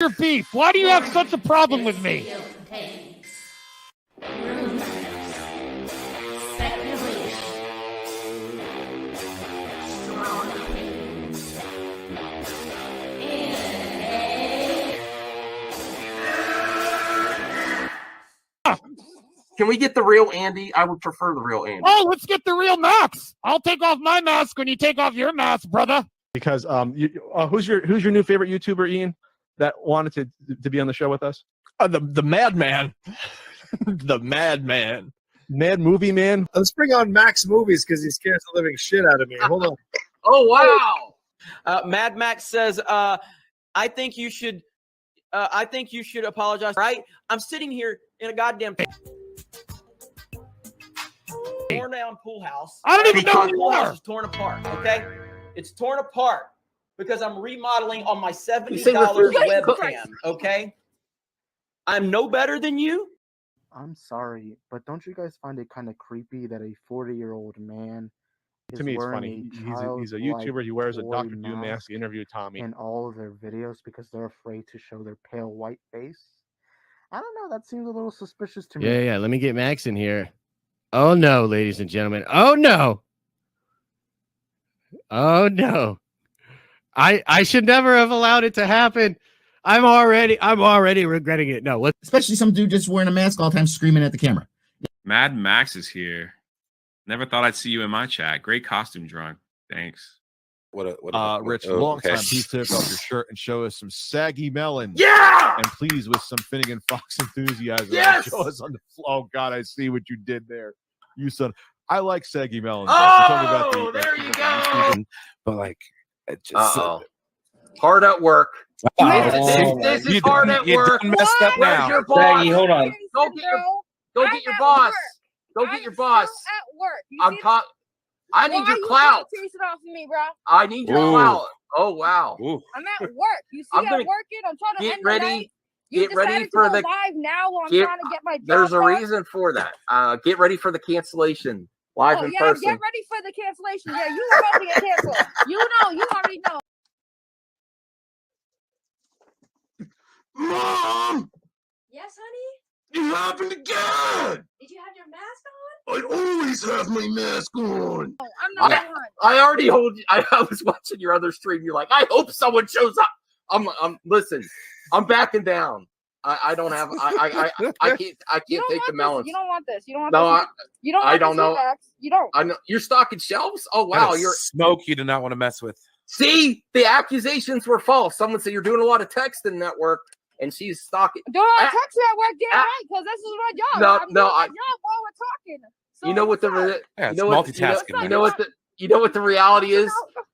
your beef? Why do you have such a problem with me? Can we get the real Andy? I would prefer the real Andy. Oh, let's get the real Max. I'll take off my mask when you take off your mask, brother. Because who's your new favorite YouTuber, Ian, that wanted to be on the show with us? The Madman. The Madman. Mad Movie Man. Let's bring on Max Movies because he scares the living shit out of me. Hold on. Oh, wow. Mad Max says, I think you should apologize, right? I'm sitting here in a goddamn torn down pool house. I don't even know who the you pool house are. is torn apart, okay? It's torn apart because I'm remodeling on my $70 webcam, okay? I'm no better than you. I'm sorry, but don't you guys find it kind of creepy that a 40-year-old man To me, it's funny. He's a YouTuber. He wears a Dr. Doom mask. He interviewed Tommy. in all of their videos because they're afraid to show their pale white face? I don't know. That seems a little suspicious to me. Yeah. Let me get Max in here. Oh, no, ladies and gentlemen. Oh, no. Oh, no. I should never have allowed it to happen. I'm already regretting it. No, especially some dude just wearing a mask all the time screaming at the camera. Mad Max is here. Never thought I'd see you in my chat. Great costume, Drunk. Thanks. Rich, long time. Please take off your shirt and show us some saggy melon. Yeah! And please, with some Finnegan Fox enthusiasm, Yes! show us on the floor. Oh, God, I see what you did there. You son. I like saggy melons. Oh, there you go. But, like, it just. Uh-oh. Hard at work. This is hard at work. Messed up now. Where's your boss? Saggy, hold on. Go get your boss. Go get your boss. At work. I need your clout. Chase it off of me, bro. I need your clout. Oh, wow. Ooh. I'm at work. You see, I'm working. I'm trying to get end ready. the night. Get ready for the live now while I'm trying to get my job There's a done. reason for that. Get ready for the cancellation. Live in person. Get ready for the cancellation. Yeah, you were about to get canceled. You already know. Mom! Yes, honey? You happened again! Did you have your mask on? I always have my mask on. Oh, I'm not on. I already told you. I was watching your other stream. You're like, I hope someone shows up. Listen, I'm backing down. I don't have. I can't take the melons. You don't want this. You don't want No, this. You don't. Want I don't know. You don't. I know you're stocking shelves. Oh wow, you're smoke. You do not want to mess with. See, the accusations were false. Someone said you're doing a lot of texting network, and she's stalking. Doing a lot of text at work, damn right, because this is my job. I'm doing my job while we're talking. So you know what multitasking. You know what the reality is?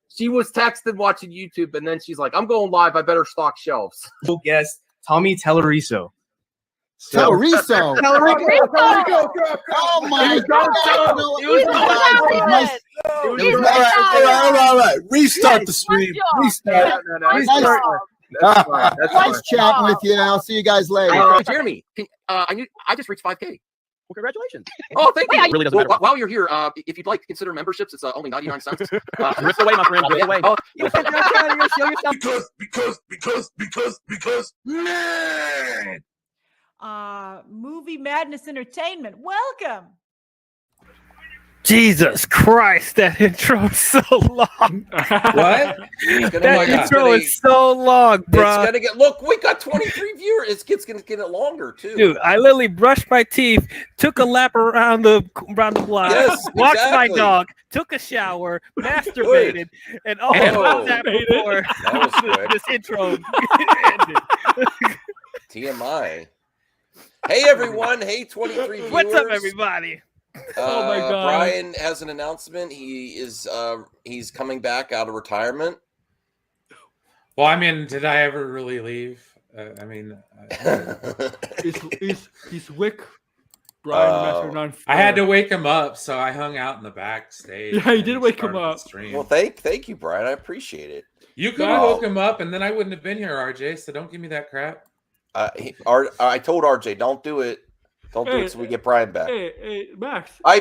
She was texting watching YouTube, and then she's like, "I'm going live. I better stock shelves." Guest Tommy Telleriso. Telleriso. Oh my God. All right. Restart the stream. Restart. Nice chatting with you. I'll see you guys later. Jeremy, I just reached 5K. Well, congratulations. Oh, thank you. It really doesn't matter. While you're here, if you'd like to consider memberships, it's only 99 cents. Rip away, my friend. Rip away. Because, man. Movie Madness Entertainment. Welcome. Jesus Christ, that intro is so long. What? That intro is so long, bro. It's gonna get. Look, we got 23 viewers. It's gonna get longer too. Dude, I literally brushed my teeth, took a lap around the block, walked my dog, took a shower, masturbated, and all that before this intro ended. TMI. Hey everyone. Hey 23 viewers. What's up, everybody? Oh my God! Brian has an announcement. He's coming back out of retirement. Well, I mean, did I ever really leave? He's wick. Brian I had to wake him up, so I hung out in the backstage. Yeah, you did wake him up. Well, thank you, Brian. I appreciate it. You could have woke him up, and then I wouldn't have been here, RJ. So don't give me that crap. I told RJ, don't do it. Don't do it so we get Brian back. Hey, Max. I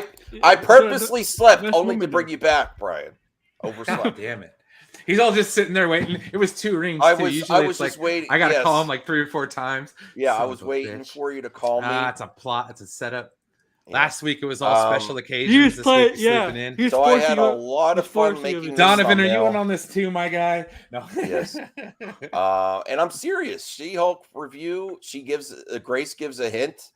purposely slept only to bring you back, Brian. Overslept. Damn it. He's all just sitting there waiting. It was 2 rings. I too. was Usually just it's like, waiting. I gotta yes. call him like 3 or 4 times. Yeah, I Son was of a waiting bitch. for you to call me. It's a plot. It's a setup. Yeah. Last week it was all special He occasions. was This playing, week yeah. sleeping in. He was So I forcing had a you- lot of he's fun forcing you making to- this Donovan, are you thumbnail. in on this too, my guy? No. Yes. And I'm serious. She-Hulk review. Grace gives a hint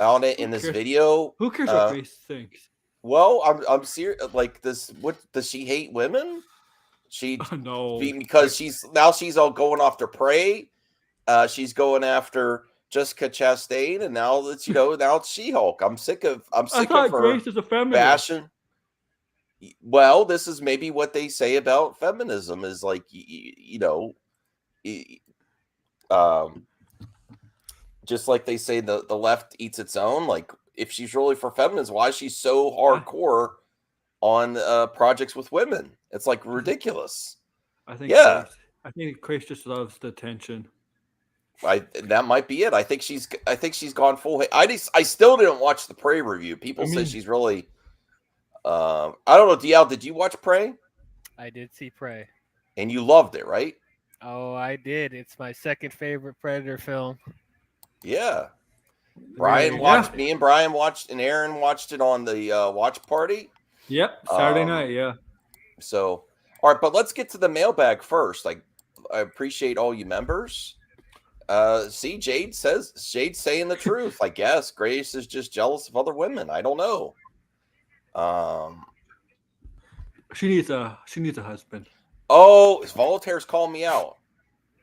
on it in this cares? video. Who cares what Grace thinks? Well, I'm serious. Like this, what does she hate women? She no, because she's all going after Prey. She's going after Jessica Chastain, and now it's now it's She-Hulk. I'm sick of I thought her Grace is a feminist. bashing. Well, this is maybe what they say about feminism is like just like they say the left eats its own. Like if she's really for feminism, why is she so hardcore on projects with women? It's like ridiculous. I think. Yeah. I think Grace just loves the attention. That might be it. I think she's gone full. I still didn't watch the Prey review. People say she's really. I don't know, DL. Did you watch Prey? I did see Prey. And you loved it, right? Oh, I did. It's my second favorite Predator film. Yeah. Brian watched. Me and Brian watched, and Aaron watched it on the watch party. Yep, Saturday night. Yeah. So, all right, but let's get to the mailbag first. I appreciate all you members. See, Jade's saying the truth. I guess Grace is just jealous of other women. I don't know. She needs a husband. Oh, Voltaire's calling me out.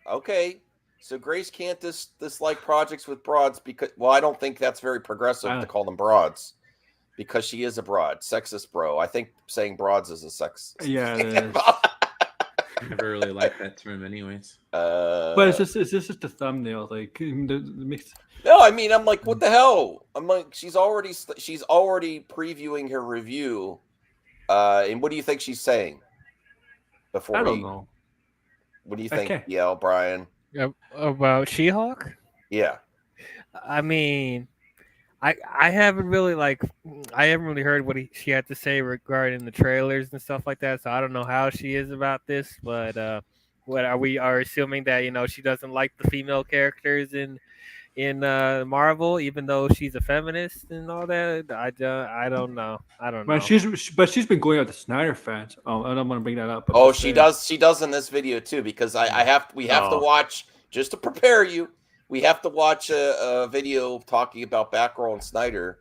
Okay, so Grace can't dislike projects with broads because, well, I don't think that's very progressive to call them broads because she is a broad, sexist bro. I think saying broads is a sex. Yeah, it is. I never really liked that term, anyways. But it's just a thumbnail, like the mix. No, I mean, I'm like, what the hell? I'm like, she's already previewing her review. And what do you think she's saying? I don't know. What do you think, Brian? About She-Hulk? Yeah. I mean, I haven't really heard what she had to say regarding the trailers and stuff like that. So I don't know how she is about this, but what are assuming that she doesn't like the female characters in Marvel, even though she's a feminist and all that. I don't know. But she's been going out to Snyder fans. Oh, I don't want to bring that up. Oh, she does. She does in this video too, because we have to watch, just to prepare you. We have to watch a video talking about Batgirl and Snyder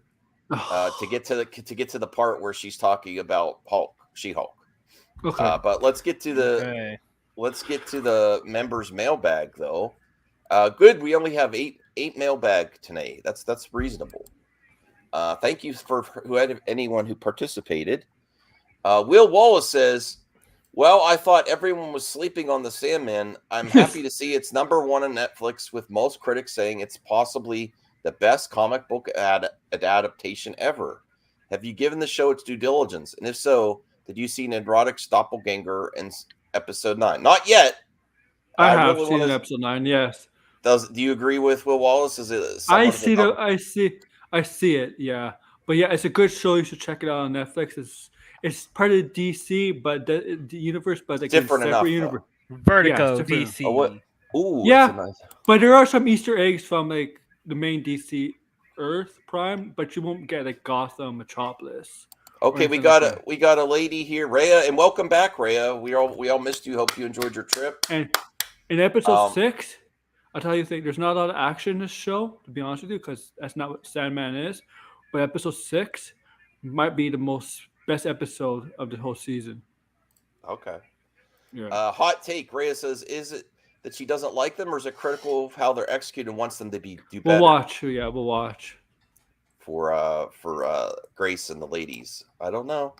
to get to the part where she's talking about She-Hulk. Okay. But let's get to the members' mailbag though. Good. We only have eight mailbag tonight. That's reasonable. Thank you for anyone who participated. Will Wallace says, well, I thought everyone was sleeping on The Sandman. I'm happy to see it's #1 on Netflix, with most critics saying it's possibly the best comic book adaptation ever. Have you given the show its due diligence? And if so, did you see Nedrotic's doppelganger in episode 9? Not yet. I have seen episode 9, yes. Do you agree with Will Wallace? Is it? I see it. Yeah, but yeah, it's a good show. You should check it out on Netflix. It's part of DC, but the universe, but like different enough. Universe. Vertigo, yeah, DC. Oh, what? Ooh, yeah, but there are some Easter eggs from like the main DC Earth Prime, but you won't get like Gotham, Metropolis. Okay, we got a lady here, Rhea, and welcome back, Rhea. We all missed you. Hope you enjoyed your trip. And in episode 6, I'll tell you, there's not a lot of action in this show, to be honest with you, because that's not what Sandman is. But episode 6 might be the best episode of the whole season. Okay. Yeah. Hot take. Rhea says, is it that she doesn't like them, or is it critical of how they're executed and wants them to do better? We'll watch. Yeah, we'll watch. For Grace and the ladies. I don't know.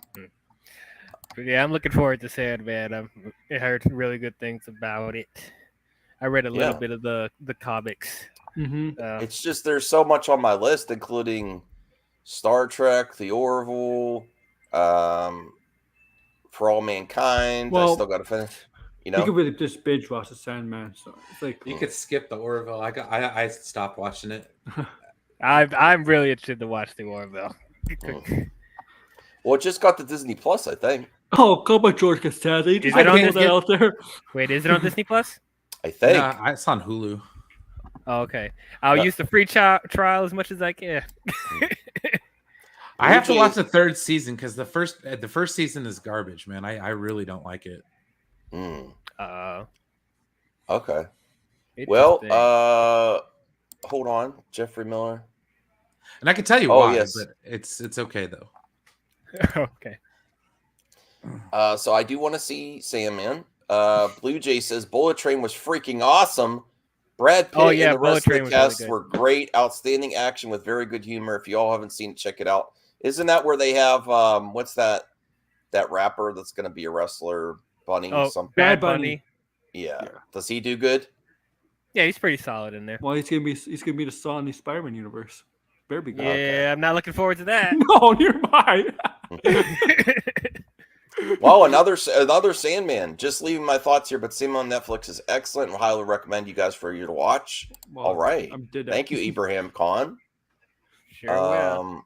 But yeah, I'm looking forward to Sandman. I heard really good things about it. I read a little bit of the comics. Mm-hmm. It's just there's so much on my list, including Star Trek, The Orville, For All Mankind. I still got to finish. You could really just binge watch the Sandman. So it's like you could skip the Orville. I stopped watching it. I'm really interested to watch the Orville. Well, it just got the Disney Plus, I think. Oh, come on, George Costanza. You just it on put that out there. Wait, is it on Disney Plus? I think. It's on Hulu. Oh, okay. I'll use the free trial as much as I can. I have to watch the third season because the first season is garbage, man. I really don't like it. Okay. Well, hold on, Jeffrey Miller. And I can tell you why, but it's okay though. Okay. So I do want to see Sandman. Blue Jay says Bullet Train was freaking awesome. Brad Pitt and the rest of the cast were great. Outstanding action with very good humor. If you all haven't seen it, check it out. Isn't that where they have what's that rapper that's going to be a wrestler? Bunny or something? Bad Bunny. Yeah. Does he do good? Yeah, he's pretty solid in there. Well, he's gonna be the Saw in the Spider-Man universe. Better be good. Yeah, I'm not looking forward to that. No, near mine. Well, another Sandman. Just leaving my thoughts here, but Sandman on Netflix is excellent. I highly recommend you guys for you to watch. Well, all right. Thank you, Ibrahim Khan. Sure will.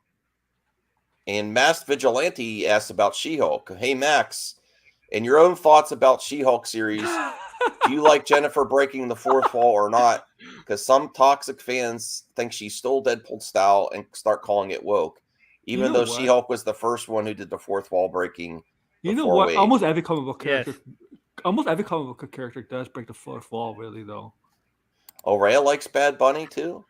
And Masked Vigilante asked about She-Hulk. Hey, Max, in your own thoughts about She-Hulk series, do you like Jennifer breaking the fourth wall or not? Because some toxic fans think she stole Deadpool style and start calling it woke, even though She-Hulk was the first one who did the fourth wall breaking. You know what? Almost every comic book character, does break the fourth wall, really, though. Oh, Rhea likes Bad Bunny too.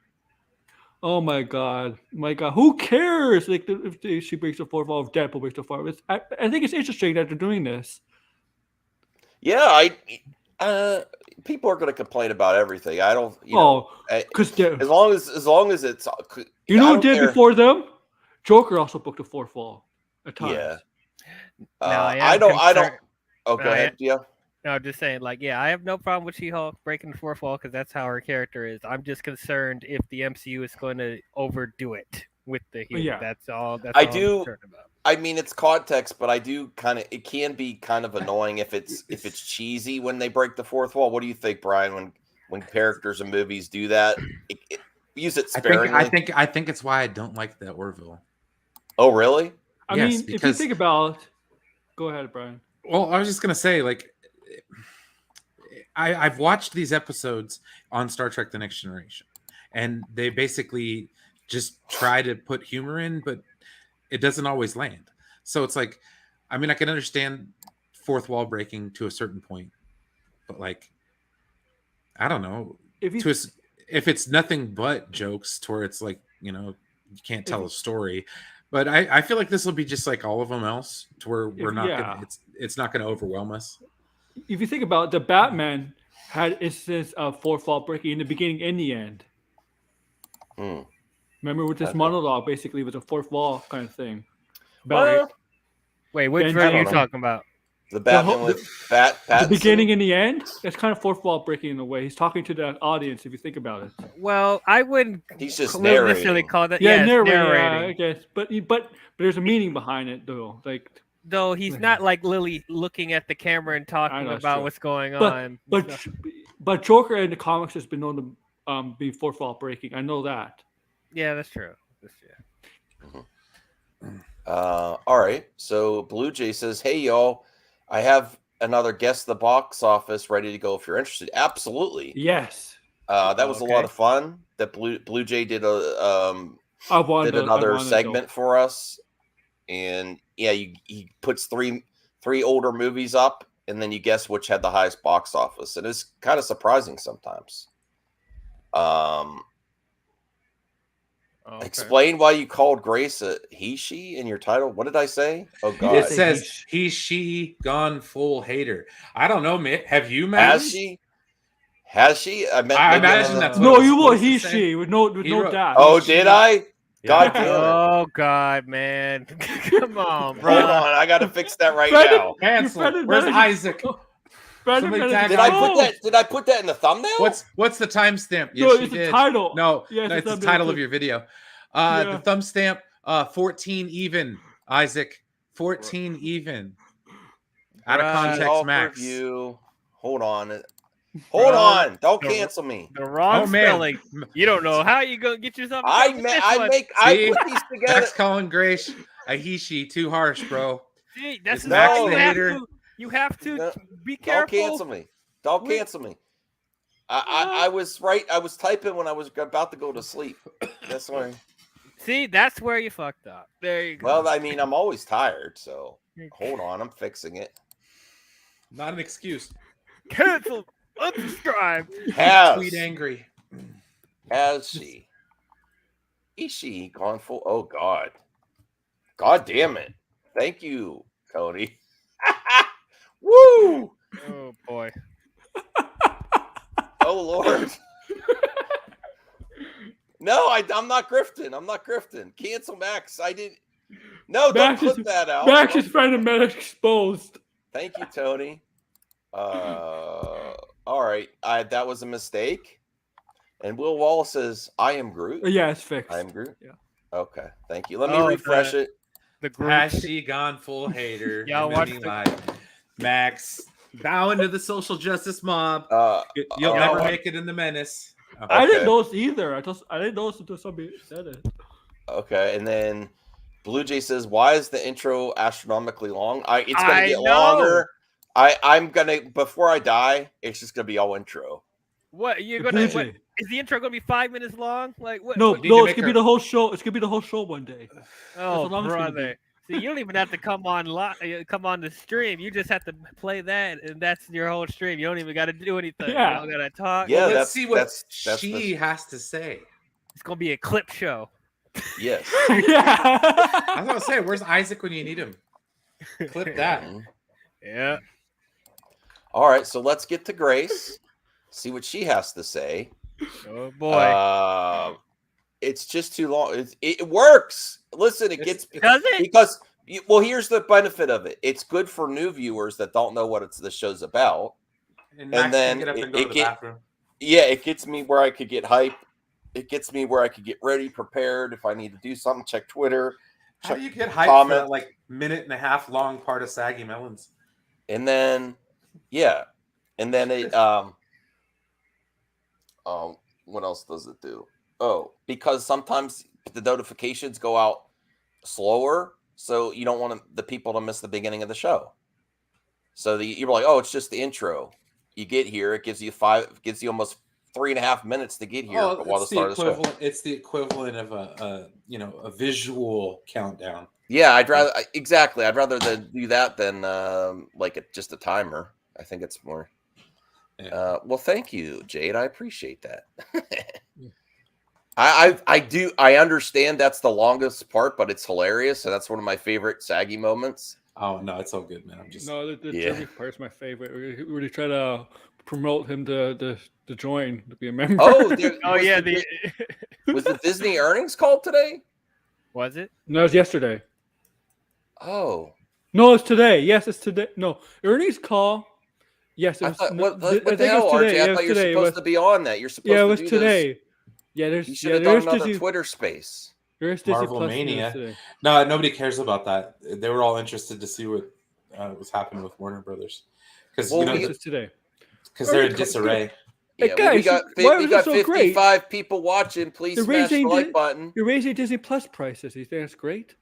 Oh my god, who cares? Like if she breaks the fourth wall, if Deadpool breaks the fourth wall. I think it's interesting that they're doing this. Yeah, people are going to complain about everything. I don't, because as long as it's, you know, who did before them? Joker also booked the fourth wall at times. Yeah. I don't. Oh, go ahead. Yeah. No, just saying, I have no problem with She-Hulk breaking the fourth wall because that's how her character is. I'm just concerned if the MCU is going to overdo it with the humor. Yeah. That's all. I'm concerned about. I mean, it's context, but I do it can be kind of annoying if it's cheesy when they break the fourth wall. What do you think, Brian? When characters in movies do that, use it sparingly. I think it's why I don't like the Orville. Oh, really? I mean, if you think about, go ahead, Brian. Well, I was just gonna say, I've watched these episodes on Star Trek: The Next Generation, and they basically just try to put humor in, but it doesn't always land. So it's I can understand fourth wall breaking to a certain point, but I don't know, if it's nothing but jokes to where it's you can't tell a story. But I feel like this will be just like all of them else, to where we're not it's not going to overwhelm us. If you think about it, the Batman had instances of fourth wall breaking in the beginning and the end. Remember with this monologue, basically with a fourth wall kind of thing. Wait, which version are you talking about? The Batman with the beginning and the end? That's kind of fourth wall breaking in a way. He's talking to the audience, if you think about it. Well, I wouldn't He's just necessarily call that. Yeah, narrating. I guess. But there's a meaning behind it, though. Though he's not like Lily looking at the camera and talking about what's going on. But Joker in the comics has been known to be fourth wall breaking. I know that. Yeah, that's true. All right. So Blue Jay says, "Hey y'all, I have another Guess the Box Office ready to go if you're interested." Absolutely. Yes. That was a lot of fun. That Blue Jay did another segment for us, and yeah, he puts three older movies up, and then you guess which had the highest box office, and it's kind of surprising sometimes. Explain why you called Grace a he/she in your title. What did I say? Oh God! It says he/she gone full hater. I don't know, man. Have you, Matt? Has she? I imagine that's no. You were he/she with no dad. Oh, did I? God damn it! Oh God, man! Come on, bro. Hold on, I got to fix that right now. Cancel. Where's Isaac? Did I put that in the thumbnail? What's the timestamp? Yes, no, it's the title. No, it's the title of your video. The thumb stamp, 14 even, Isaac. 14 even. Out of context, Max. Hold on. Hold on. Don't cancel me. The wrong spelling. You don't know how you gonna get yourself. I put these together. Max calling Grace a he/she. Too harsh, bro. See, that's It's Max no. hater. You have to be careful. Don't cancel me. Don't cancel me. I was right. I was typing when I was about to go to sleep. That's why. See, that's where you fucked up. There you go. Well, I mean, I'm always tired, so hold on. I'm fixing it. Not an excuse. Cancel. Unsubscribe. Tweet angry. Has she? Is she gone full? Oh God. God damn it. Thank you, Tony. Woo! Oh boy. Oh Lord. No, I'm not grifting. I'm not grifting. Cancel Max. I didn't. No, don't clip that out. Max is trying to get exposed. Thank you, Tony. All right. That was a mistake. And Will Wallace says, I am Groot. Yeah, it's fixed. I am Groot. Yeah. Okay. Thank you. Let me refresh it. The Groot. Has she gone full hater? Y'all watch Max. Bow into the social justice mob. You'll never make it in the menace. Okay. I didn't notice either. I didn't notice until somebody said it. Okay, and then Blue Jay says, "Why is the intro astronomically long? It's gonna get longer. I'm gonna before I die. It's just gonna be all intro. What you're gonna? What, is the intro gonna be 5 minutes long? Like what? No, what, it's gonna be the whole show. It's gonna be the whole show one day. Oh, brother. See, you don't even have to come on the stream. You just have to play that, and that's your whole stream. You don't even got to do anything. Yeah. You don't got to talk. Yeah, let's see what she has to say. It's gonna be a clip show. Yes. Yeah. I was gonna say, where's Isaac when you need him? Clip that. Yeah. All right, so let's get to Grace. See what she has to say. Oh boy. It's just too long. It works. Listen, does it? Because here's the benefit of it. It's good for new viewers that don't know what the show's about. And then get up and go to the bathroom. Yeah, it gets me where I could get hype. It gets me where I could get ready, prepared. If I need to do something, check Twitter. How do you get hype for that minute and a half long part of Saggy Melons? And then, yeah, and then it. What else does it do? Oh, because sometimes the notifications go out slower, so you don't want the people to miss the beginning of the show. So you're like, oh, it's just the intro. You get here, it gives you almost 3.5 minutes to get here while the start of the show. It's the equivalent of a visual countdown. Yeah, I'd rather do that than just a timer. I think it's more. Yeah. Well, thank you, Jade. I appreciate that. I understand that's the longest part, but it's hilarious, and that's one of my favorite Saggy moments. Oh no, it's all good, man. I'm just the Jeremy part's my favorite. We really try to promote him to join, to be a member. Oh, was the Disney earnings called today? Was it? No, it was yesterday. Oh. No, it's today. Yes, it's today. No, earnings call. Yes, it was. What the hell, RJ? I thought you were supposed to be on that. You're supposed to do this. Yeah, it was today. Yeah, there's. You should have done another Twitter space. There's Disney Marvel Plus Mania. No, nobody cares about that. They were all interested to see what was happening with Warner Brothers because it's today. Because they're in disarray. Yeah, hey guys, we got 55 people watching. Please smash the like button. You're raising Disney Plus prices. You think that's great?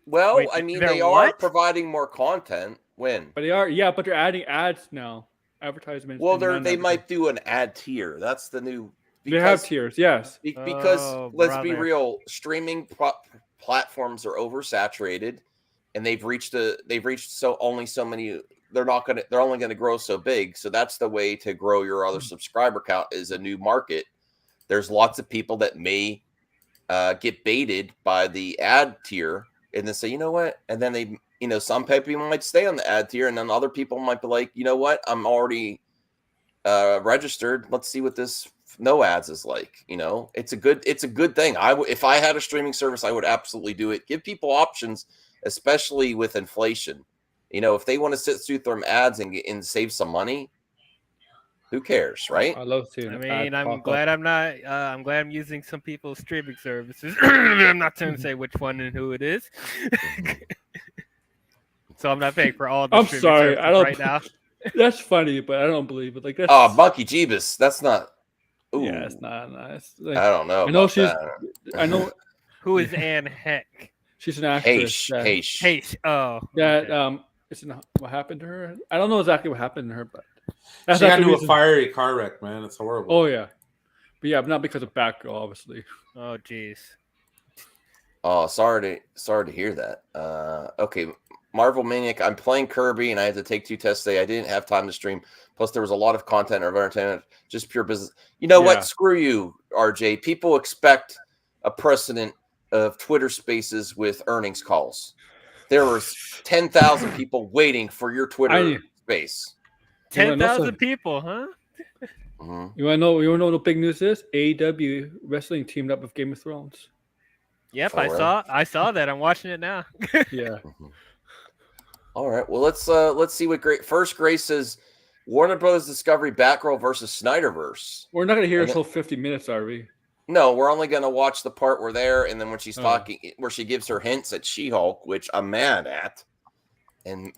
Well, wait, I mean, they are providing more content. When? But they are, yeah, but they're adding ads now. Advertisements. Well, they might do an ad tier. That's the new. They have tiers, yes. Because let's be real, streaming platforms are oversaturated, and they've reached only so many. They're only going to grow so big. So that's the way to grow your other subscriber count is a new market. There's lots of people that may get baited by the ad tier and then say, you know what? And then they, some people might stay on the ad tier, and then other people might be like, you know what? I'm already registered. Let's see what this no ads is like. It's a good thing. If I had a streaming service, I would absolutely do it. Give people options, especially with inflation. If they want to sit through some ads and save some money, who cares, right? I love to. I mean, I'm glad I'm not. I'm glad I'm using some people's streaming services. I'm not going to say which one and who it is. So I'm not paying for all the. I'm sorry, I don't. Right now. That's funny, but I don't believe it. Like that's. Oh, Monkey Jeebus. That's not. Ooh. Yeah, it's not nice. I don't know. I know she's. I know. Who is Anne Heck? She's an actress. Heish. Oh. That isn't what happened to her. I don't know exactly what happened to her, but she got into a fiery car wreck, man. It's horrible. Oh yeah, but yeah, but not because of Batgirl, obviously. Oh jeez. Oh, sorry to hear that. Okay, Marvel Maniac. I'm playing Kirby, and I had to take 2 tests today. I didn't have time to stream. Plus, there was a lot of content of entertainment, just pure business. You know what? Screw you, RJ. People expect a precedent of Twitter Spaces with earnings calls. There were 10,000 people waiting for your Twitter space. 10,000 people, huh? Mm-hmm. You want to know? You want to know what the big news is? AEW wrestling teamed up with Game of Thrones. Yep, I saw that. I'm watching it now. Yeah. All right. Well, let's see what Grace says. Warner Bros. Discovery Batgirl versus Snyderverse. We're not going to hear this whole 50 minutes, are we? No, we're only going to watch the part where there, and then when she's talking, where she gives her hints at She-Hulk, which I'm mad at. And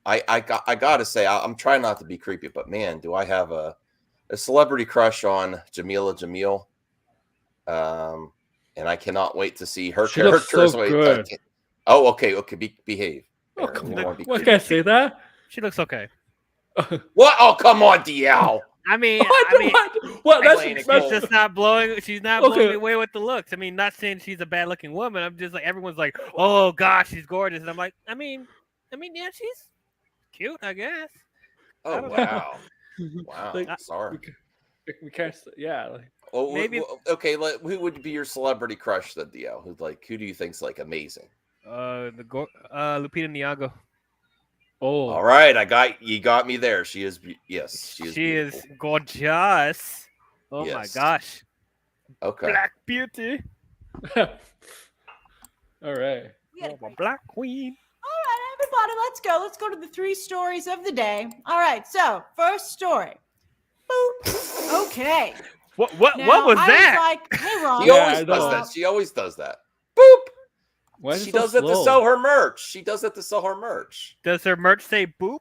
I got to say, I'm trying not to be creepy, but man, do I have a celebrity crush on Jamila Jamil. And I cannot wait to see her character. So good. Okay, behave. Oh, come on. Why can't I say that? She looks okay. What? Oh, come on, DL. I mean, what? She's just not blowing. She's not blowing me away with the looks. I mean, not saying she's a bad-looking woman. I'm just like everyone's like, "Oh gosh, she's gorgeous," and I'm like, I mean, yeah, she's cute, I guess. Oh wow, wow. Like, sorry, we can't. Yeah. Well, maybe. Okay, who would be your celebrity crush then, DL? Who do you think's like amazing? Lupita Nyong'o. Oh, all right. You got me there. She is. Yes, she is. She is gorgeous. Oh my gosh. Okay. Black Beauty. All right. Black Queen. All right, everybody, let's go. Let's go to the 3 stories of the day. All right. So, first story. Boop. Okay. What was that? Like, hey, Ron. She always does that. She always does that. Boop. She does it to sell her merch. Does her merch say boop?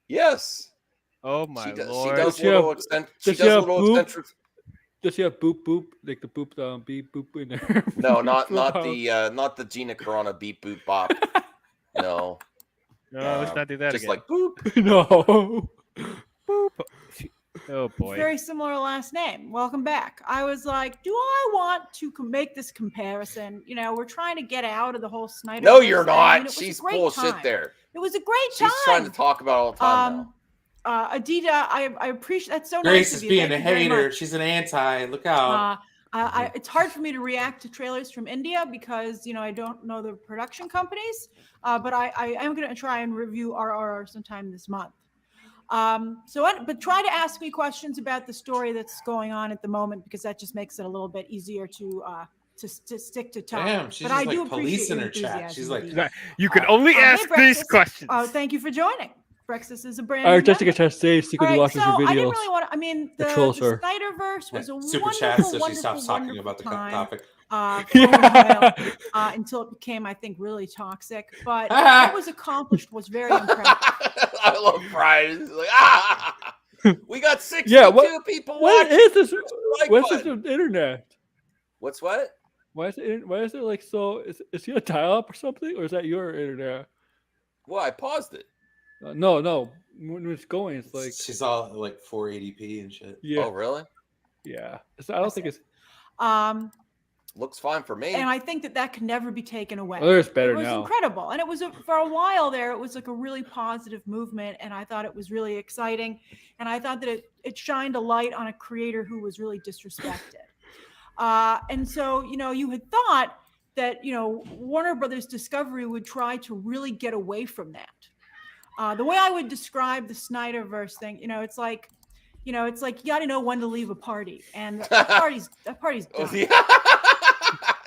Yes. Oh my lord. She does little eccentric. Does she have boop boop like the boop beep boop in there? No, not the Gina Carano beep boop bop. No. No, let's not do that. Just again. like boop. No. Boop. Oh boy. Very similar last name. Welcome back. I was like, do I want to make this comparison? You know, we're trying to get out of the whole Snyder. No, you're not. She's bullshit there. It was a great time. She's trying to talk about all the time now. Adita, I appreciate that's so Grace nice of you. Grace is being a hater. She's an anti. Look out. It's hard for me to react to trailers from India because, you know, I don't know the production companies, but I am going to try and review RRR sometime this month. But try to ask me questions about the story that's going on at the moment because that just makes it a little bit easier to stick to time. Damn, she's but just I like do police in her appreciate chat. She's like, you can only ask these questions. Oh, thank you for joining. Brexis is a brand. All right, Jessica Chastain secretly watches your videos. I didn't really want to. I mean, the Snyderverse was a super wonderful, chat, so she wonderful, stops talking wonderful about the time. topic. Until it became, I think, really toxic. But what was accomplished was very impressive. I love Brian. He's like, we got 62 people what watching. Is this? What's this on the internet? What's what? Why is it like so? Is he a dial-up or something, or is that your internet? Well, I paused it. No. When it's going, it's like she's all like 480p and shit. Yeah. Oh, really? Yeah. I don't think it's. Looks fine for me. And I think that can never be taken away. Oh, it's better now. It was incredible. And it was, for a while there, it was like a really positive movement. And I thought it was really exciting. And I thought that it shined a light on a creator who was really disrespected. And so, you know, you had thought that, you know, Warner Brothers Discovery would try to really get away from that. The way I would describe the Snyderverse thing, you know, it's like you got to know when to leave a party. And that party's done.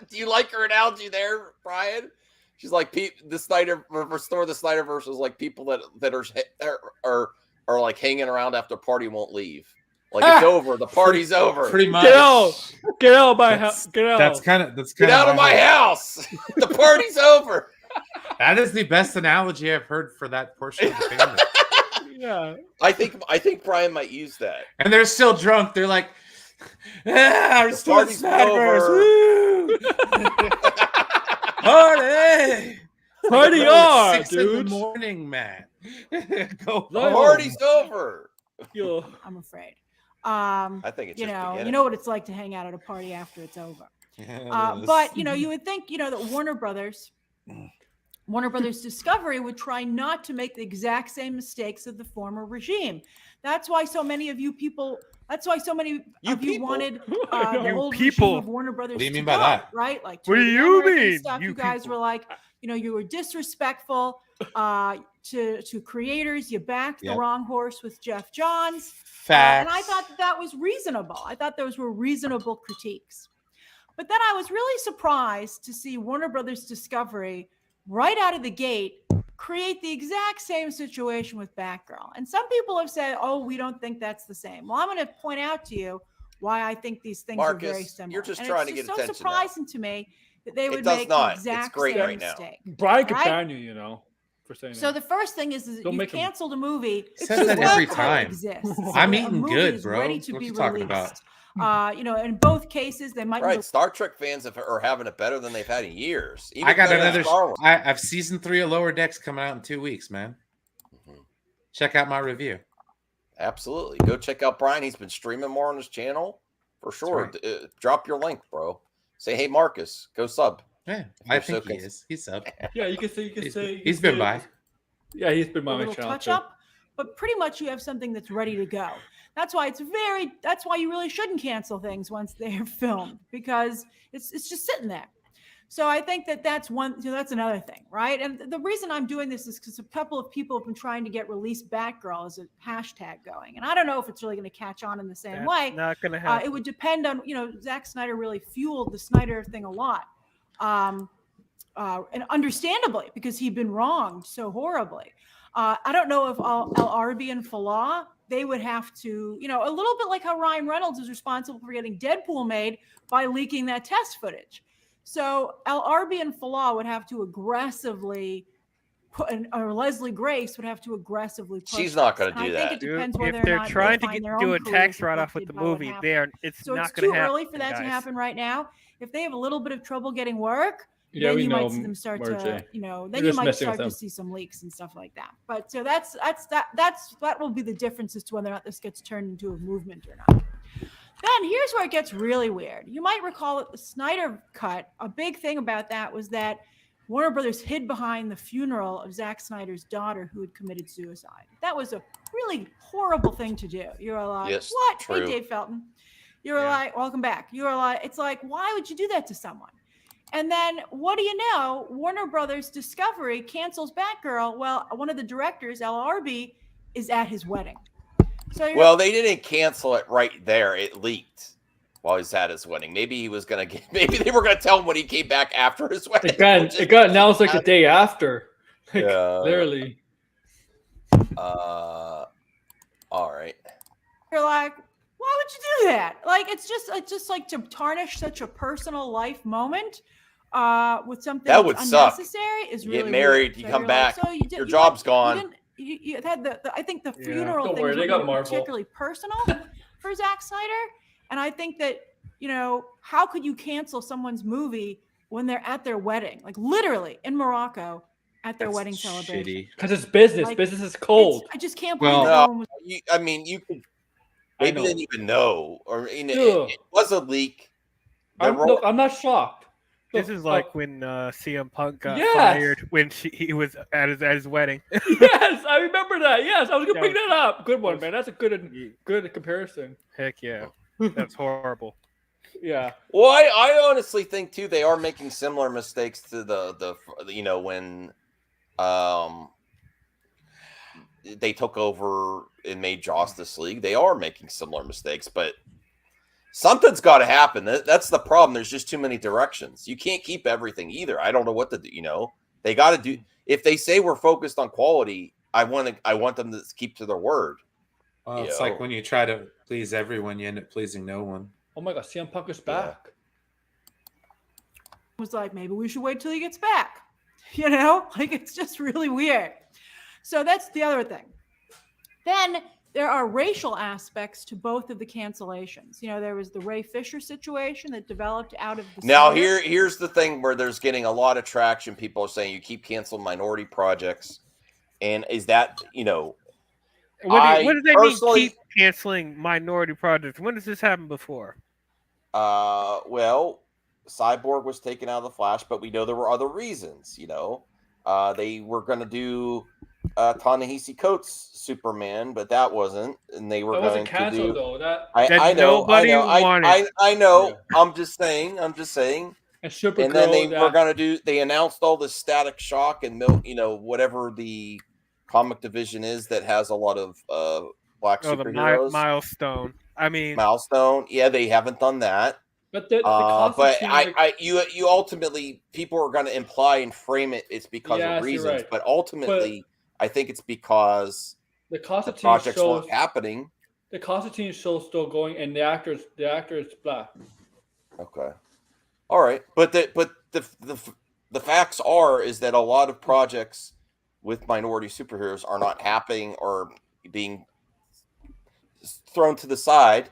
Do you like her analogy there, Brian? She's like the Snyderverse was like people that are like hanging around after a party won't leave. Like it's over, the party's over. Pretty much. Get out of my house. Get out. Get out of my house. The party's over. That is the best analogy I've heard for that portion of the family. Yeah. I think Brian might use that. And they're still drunk. They're like, the party's over. Party! Party Bro, on, it's 6 in the dude. morning, man. Go Party's over. I'm afraid. I think it's you just know, beginning. you know what it's like to hang out at a party after it's over. But you would think, that Warner Brothers Discovery would try not to make the exact same mistakes of the former regime. That's why so many of you people. That's why so many of you wanted the old regime of Warner Brothers. What do you mean to by go, that? Right? Like, What do the you American mean, Stuff. you You guys people? were like, you were disrespectful to creators. You backed the wrong horse with Jeff Johns. And I thought that was reasonable. I thought those were reasonable critiques. But then I was really surprised to see Warner Brothers Discovery right out of the gate create the exact same situation with Batgirl. And some people have said, oh, we don't think that's the same. Well, I'm going to point out to you why I think these things are very similar. You're just and trying to it's get just so attention surprising to me that they would does make not. the It's exact great same right now. mistake. Brian could right? ban you, for saying So that. the first thing is that Don't you make 'em- canceled a movie. Says that every before it time. exists. I'm A eating movie good, is bro. ready to What be you talking released. In both cases, they might. Right, Star Trek fans are having it better than they've had in years. Even I got better than another. Star Wars. I've season 3 of Lower Decks coming out in 2 weeks, man. Check out my review. Absolutely, go check out Brian. He's been streaming more on his channel for sure. Drop your link, bro. Say, hey, Marcus, go sub. Yeah, If I you're think so he is. He's sub. Yeah, you can say. He's been by. Yeah, he's been by a my little channel touch too. up, but pretty much you have something that's ready to go. That's why that's why you really shouldn't cancel things once they're filmed, because it's just sitting there. So I think that's that's another thing, right? And the reason I'm doing this is because a couple of people have been trying to get Release Batgirl as a hashtag going, and I don't know if it's really going to catch on in the same That's way. not going to happen. It would depend on, Zack Snyder really fueled the Snyder thing a lot. And understandably, because he'd been wronged so horribly. I don't know if El-Arbi and Falah, they would have to, a little bit like how Ryan Reynolds is responsible for getting Deadpool made by leaking that test footage. So El-Arbi and Falah would have to aggressively or Leslie Grace would have to aggressively push. She's not going to do I that. think it depends If whether or they're not trying they to find their do own a careers tax write-off with the affected by what movie, happened. it's So not it's going too to happen. early for that to happen right now. If they have a little bit of trouble getting work, Yeah, then we you know might see them start to, Margie. then You're you just might messing with start to them. see some leaks and stuff like that. But so that will be the difference as to whether or not this gets turned into a movement or not. Then here's where it gets really weird. You might recall that the Snyder Cut, a big thing about that was that Warner Brothers hid behind the funeral of Zack Snyder's daughter who had committed suicide. That was a really horrible thing to do. You're like, Yes, what? true. Hey, Dave Felton. You're like, welcome back. You're like, it's like, why would you do that to someone? And then what do you know? Warner Brothers Discovery cancels Batgirl. Well, one of the directors, El-Arbi, is at his wedding. So Well, they didn't cancel it right there. It leaked while he's at his wedding. Maybe he was going to get. Maybe they were going to tell him when he came back after his wedding. It got announced like the day after. Like, literally. All right. You're like, why would you do that? Like, it's just like to tarnish such a personal life moment with something That would that's suck. unnecessary is You really get married, weird. you So come you're back, like, so your job's gone. You had I think the funeral Don't thing worry, was they got really Marvel. particularly personal for Zack Snyder, and I think that how could you cancel someone's movie when they're at their wedding, like literally in Morocco at their wedding celebration? Because it's business. Like, business is cold. I just can't believe Well, no one was. you could. Maybe they didn't even know, or it was a leak. I'm not shocked. This is like when CM Punk got Yes. fired when he was at his wedding. Yes, I remember that. Yes, I was gonna bring that up. Good one, man. That's a good comparison. Heck yeah, that's horrible. Yeah. Well, I honestly think too they are making similar mistakes to the when they took over and made Justice League. They are making similar mistakes, but something's got to happen. That's the problem. There's just too many directions. You can't keep everything either. I don't know what to do. They got to do. If they say we're focused on quality, I want them to keep to their word. Well, it's like when you try to please everyone, you end up pleasing no one. Oh my God, CM Punk is back. Was like, maybe we should wait till he gets back. Like it's just really weird. So that's the other thing. Then there are racial aspects to both of the cancellations. You know, there was the Ray Fisher situation that developed out of the Now sphere. here's the thing where there's getting a lot of traction. People are saying you keep canceling minority projects, and is that What do they mean keep canceling minority projects? When has this happened before? Well, Cyborg was taken out of the Flash, but we know there were other reasons. They were going to do Ta-Nehisi Coates' Superman, but that wasn't, and they were That going wasn't canceled to do. though. I know. Nobody wanted. I know. I'm just saying. And And then they were going to do. They announced all this Static Shock and whatever the comic division is that has a lot of black superheroes. The Milestone. Milestone. Yeah, they haven't done that. But you ultimately, people are going to imply and frame it. It's because of reasons, right. but ultimately, I think it's because the projects weren't happening. The Constantine show's still going, and the actor is black. Okay, all right, but the facts is that a lot of projects with minority superheroes are not happening or being thrown to the side.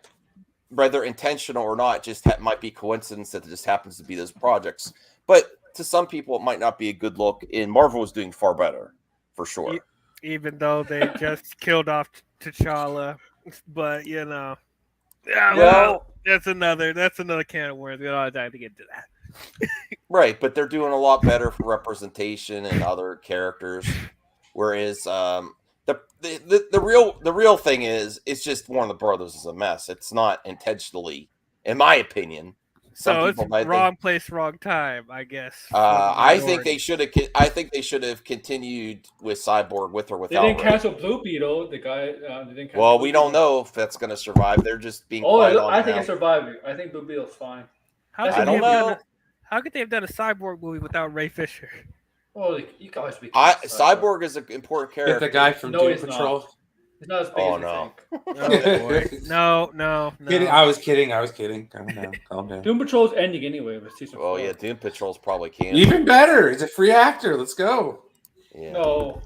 Whether intentional or not, just might be coincidence that it just happens to be those projects. But to some people, it might not be a good look. And Marvel was doing far better, for sure. Even though they just killed off T'Challa, but well, that's another can of worms. We don't have time to get into that. Right, but they're doing a lot better for representation and other characters, whereas the real thing is it's just Warner Brothers is a mess. It's not intentionally, in my opinion. So it's wrong place, wrong time, I guess. I think they should have continued with Cyborg with or without. They didn't cancel Blue Beetle. The guy. They didn't well, we don't know if that's going to survive. They're just being. I think it's surviving. I think Blue Beetle's fine. I don't know. How could they have done a Cyborg movie without Ray Fisher? Well, you guys be. Cyborg is an important character. The guy from Doom Patrol. He's not as big as no. Oh, boy. No. Kidding. I was kidding. Calm down. Doom Patrol's ending anyway with season 4. Oh yeah, Doom Patrol's probably canceled. Even better. He's a free actor. Let's go. Yeah. No.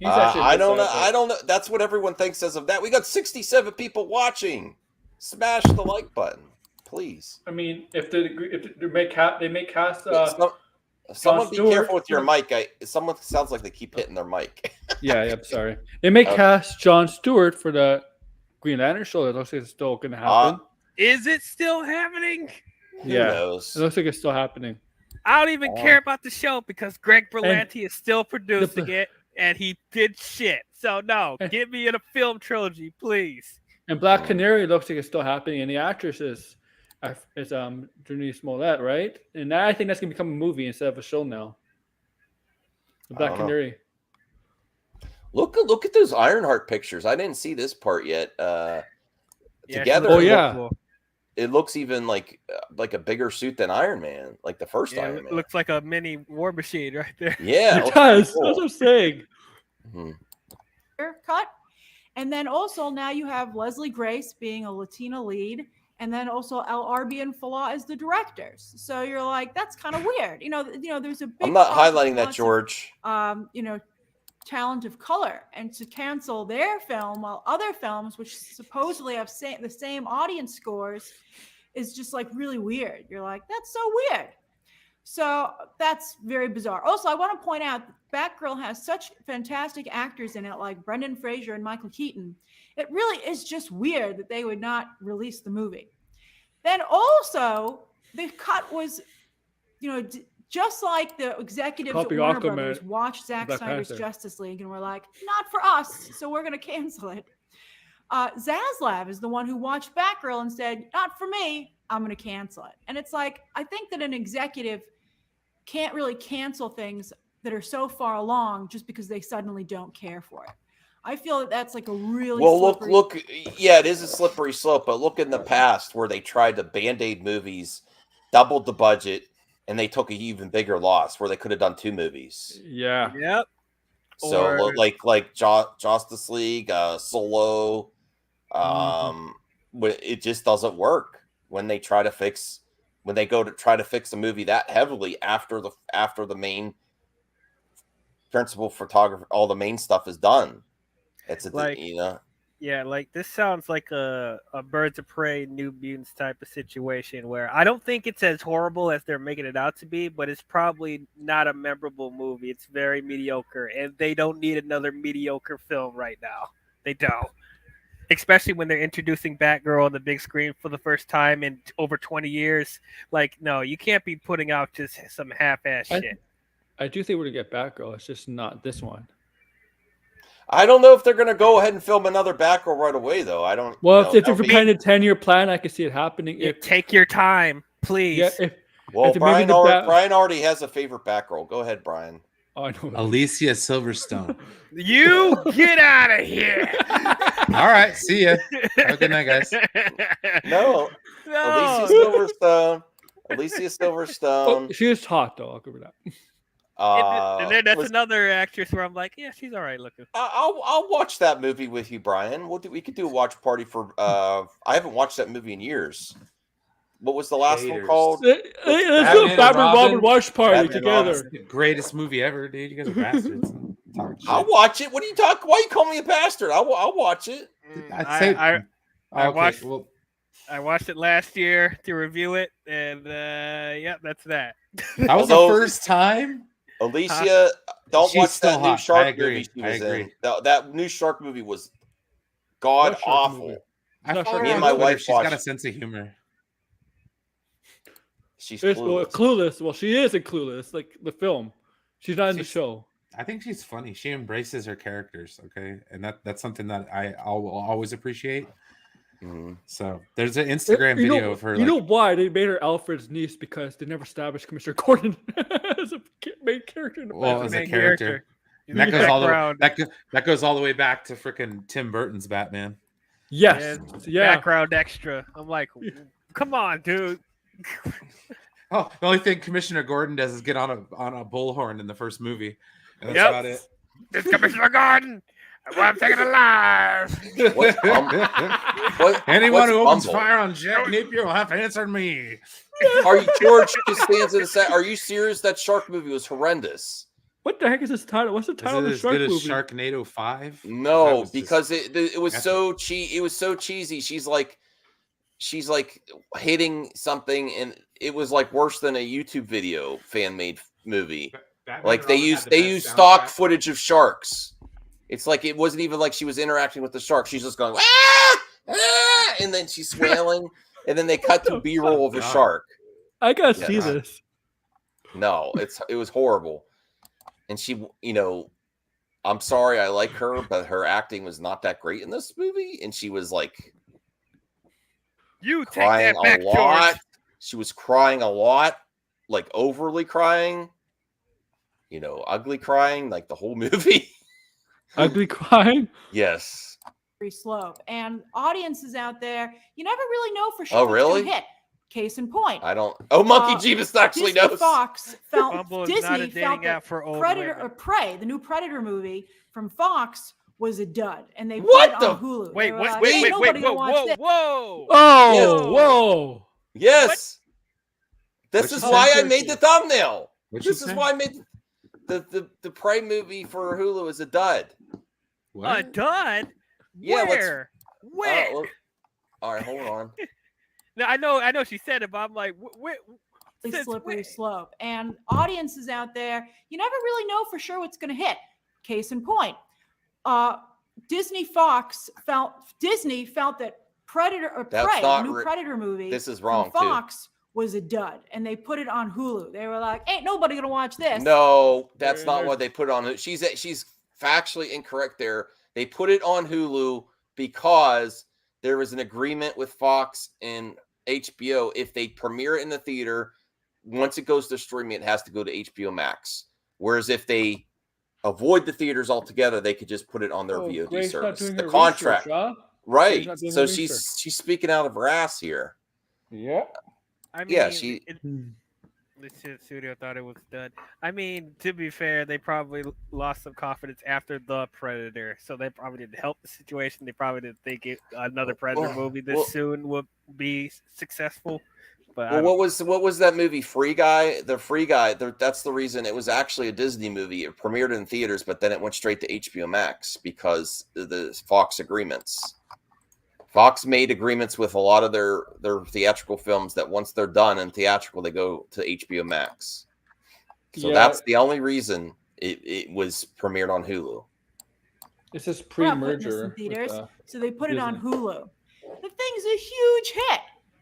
I don't know. That's what everyone thinks as of that. We got 67 people watching. Smash the like button, please. I mean, if they make cast. Someone be careful with your mic. Someone sounds like they keep hitting their mic. Yeah, sorry. They may cast Jon Stewart for the Green Lantern show. It looks like it's still going to happen. Is it still happening? Who knows? It looks like it's still happening. I don't even care about the show because Greg Berlanti is still producing it, and he did shit. So no, get me in a film trilogy, please. And Black Canary looks like it's still happening, and the actress is Denise Smollett, right? And I think that's gonna become a movie instead of a show now. The Black Canary. Look at those Ironheart pictures. I didn't see this part yet. Together, it looks even like a bigger suit than Iron Man, like the first Iron Man. It looks like a mini War Machine right there. Yeah, it does. Cool. That's what I'm saying. Cut, and then also now you have Leslie Grace being a Latina lead. And then also El Arbi and Falah as the directors. So you're like, that's kind of weird. There's a big. I'm not highlighting that, George. Talent of color, and to cancel their film while other films, which supposedly have the same audience scores, is just like really weird. You're like, that's so weird. So that's very bizarre. Also, I want to point out Batgirl has such fantastic actors in it, like Brendan Fraser and Michael Keaton. It really is just weird that they would not release the movie. Then also, the cut was, just like the executives at Warner Brothers watched Zack Snyder's Justice League and were like, not for us, so we're going to cancel it. Zaslav is the one who watched Batgirl and said, not for me, I'm going to cancel it. And it's like, I think that an executive can't really cancel things that are so far along just because they suddenly don't care for it. I feel that that's like a really slippery... look. Yeah, it is a slippery slope. But look in the past where they tried to Band-Aid movies, doubled the budget, and they took an even bigger loss where they could have done 2 movies. Yeah. Yep. So like Justice League, Solo, it just doesn't work when they go to try to fix a movie that heavily after the main principal photographer, all the main stuff is done. It's Yeah, like this sounds like a Birds of Prey, New Mutants type of situation where I don't think it's as horrible as they're making it out to be, but it's probably not a memorable movie. It's very mediocre, and they don't need another mediocre film right now. They don't. Especially when they're introducing Batgirl on the big screen for the first time in over 20 years. Like, no, you can't be putting out just some half-ass shit. I do think we're going to get Batgirl. It's just not this one. I don't know if they're going to go ahead and film another Batgirl right away, though. I don't. Well, if they're behind a 10-year plan, I can see it happening. Take your time, please. Yeah, Brian already has a favorite Batgirl. Go ahead, Brian. Oh, I know. Alicia Silverstone. You get out of here. All right, see ya. Have a good night, guys. No. Alicia Silverstone. Oh, she is hot, though. I'll give her that. And then that's another actress where I'm like, yeah, she's all right looking. I'll watch that movie with you, Brian. We could do a watch party for. I haven't watched that movie in years. What was the last one called? Let's do a Batman Robin watch party together. Robin. The greatest movie ever, dude. You guys are bastards. I'll watch it. What are you talking? Why you call me a bastard? I'll watch it. I watched it last year to review it, and yeah, that's that. That was the first time. Alicia, don't watch that new shark movie she was in. That new shark movie was god awful. Me and my wife, she's got a sense of humor. She's clueless. Well, she is in Clueless, like the film. She's not in the show. I think she's funny. She embraces her characters, okay, and that's something that I'll always appreciate. Mm-hmm. So there's an Instagram video of her. You know why they made her Alfred's niece? Because they never established Commissioner Gordon as a main character. As a character. And that goes all the way back to freaking Tim Burton's Batman. Yes, background extra. I'm like, come on, dude. Oh, the only thing Commissioner Gordon does is get on a bullhorn in the first movie. And that's about it. It's Commissioner Gordon. I'm taking alive. Anyone who opens fire on Jack Napier will have to answer me. Are you George just stands in the set? Are you serious? That shark movie was horrendous. What the heck is this title? What's the title of the shark movie? Is it as Sharknado 5? No, because it was so It was so cheesy. She's like hitting something, and it was like worse than a YouTube video fan made movie. Like they used stock footage of sharks. It's like it wasn't even like she was interacting with the shark. She's just going, ah! Ah! And then she's wailing, and then they cut to B-roll of a shark. I gotta see this. No, it was horrible. And she, I'm sorry, I like her, but her acting was not that great in this movie. And she was like, crying a lot. She was crying a lot, like overly crying. Ugly crying, like the whole movie. Ugly crying? Yes. Slope. And audiences out there, you never really know for sure what's gonna hit. Case in point. I don't. Oh, Monkey Jeebus actually Disney knows. Fox felt Disney felt that Predator or Prey, the new Predator movie from Fox, was a dud, and they put it on Hulu. Wait, whoa! Whoa! Yes. This is why I made the thumbnail. This is why I made the Prey movie for Hulu is a dud. What? A dud? Yeah. Where? All right, hold on. No, I know she said it, but I'm like, slippery slope. And audiences out there, you never really know for sure what's going to hit. Case in point, Disney felt that Predator or Prey, the new Predator movie, this is wrong from Fox was a dud, and they put it on Hulu. They were like, "Ain't nobody gonna watch this." No, that's not what they put on. She's factually incorrect there. They put it on Hulu because there was an agreement with Fox and HBO. If they premiere it in the theater, once it goes to streaming, it has to go to HBO Max. Whereas if they avoid the theaters altogether, they could just put it on their VOD service. The contract, right? So she's speaking out of her ass here. Yeah. I mean, the studio thought it was done. I mean, to be fair, they probably lost some confidence after The Predator, so they probably didn't help the situation. They probably didn't think another Predator movie this soon would be successful. But Well, what was that movie? Free Guy. That's the reason it was actually a Disney movie. It premiered in theaters, but then it went straight to HBO Max because of the Fox agreements. Fox made agreements with a lot of their theatrical films that once they're done in theatrical, they go to HBO Max. So that's the only reason it was premiered on Hulu. This is We're not putting this pre-merger. in theaters, with, so they put it on Disney. Hulu. The thing's a huge hit.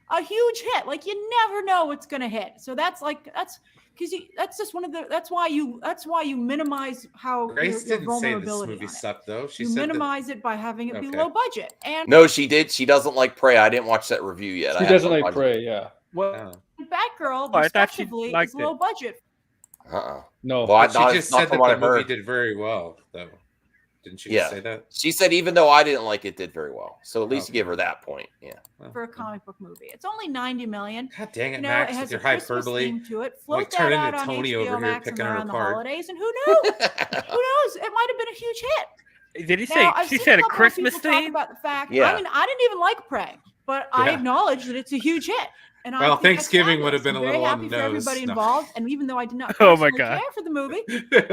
A huge hit. Like you never know what's gonna hit. So that's just one of the. That's why you minimize how Grace your didn't say this vulnerability movie on it. sucked though. She You said minimize it by having it be Okay. low budget. And No, she did. She doesn't like Prey. I didn't watch that review yet. She I doesn't haven't like watched it. Prey, yeah. Well, Batgirl, I thought she respectively, liked is low budget. No, Well, But she just said that the movie did very well, though. Didn't she just say that? She said even though I didn't like it, did very well. So at least give her that point. Yeah. For a comic book movie, it's only $90 million. God dang it, You know, Max, it with has your a Christmas hyperbole. theme to it. Like, Float turn that into out on Tony HBO over here Max picking and her around the apart. holidays, and who knows? Who knows? It might have been a huge hit. Did he Now, say I've she seen said a couple of Christmas people talk theme? about the fact. Yeah. I mean, I didn't even like Prey, but I Yeah. acknowledge that it's a huge hit. And I Well, think that's Thanksgiving would have fabulous. been a I'm little very on happy the for nose. everybody No. involved. And even though I did not Oh my personally God. care for the movie,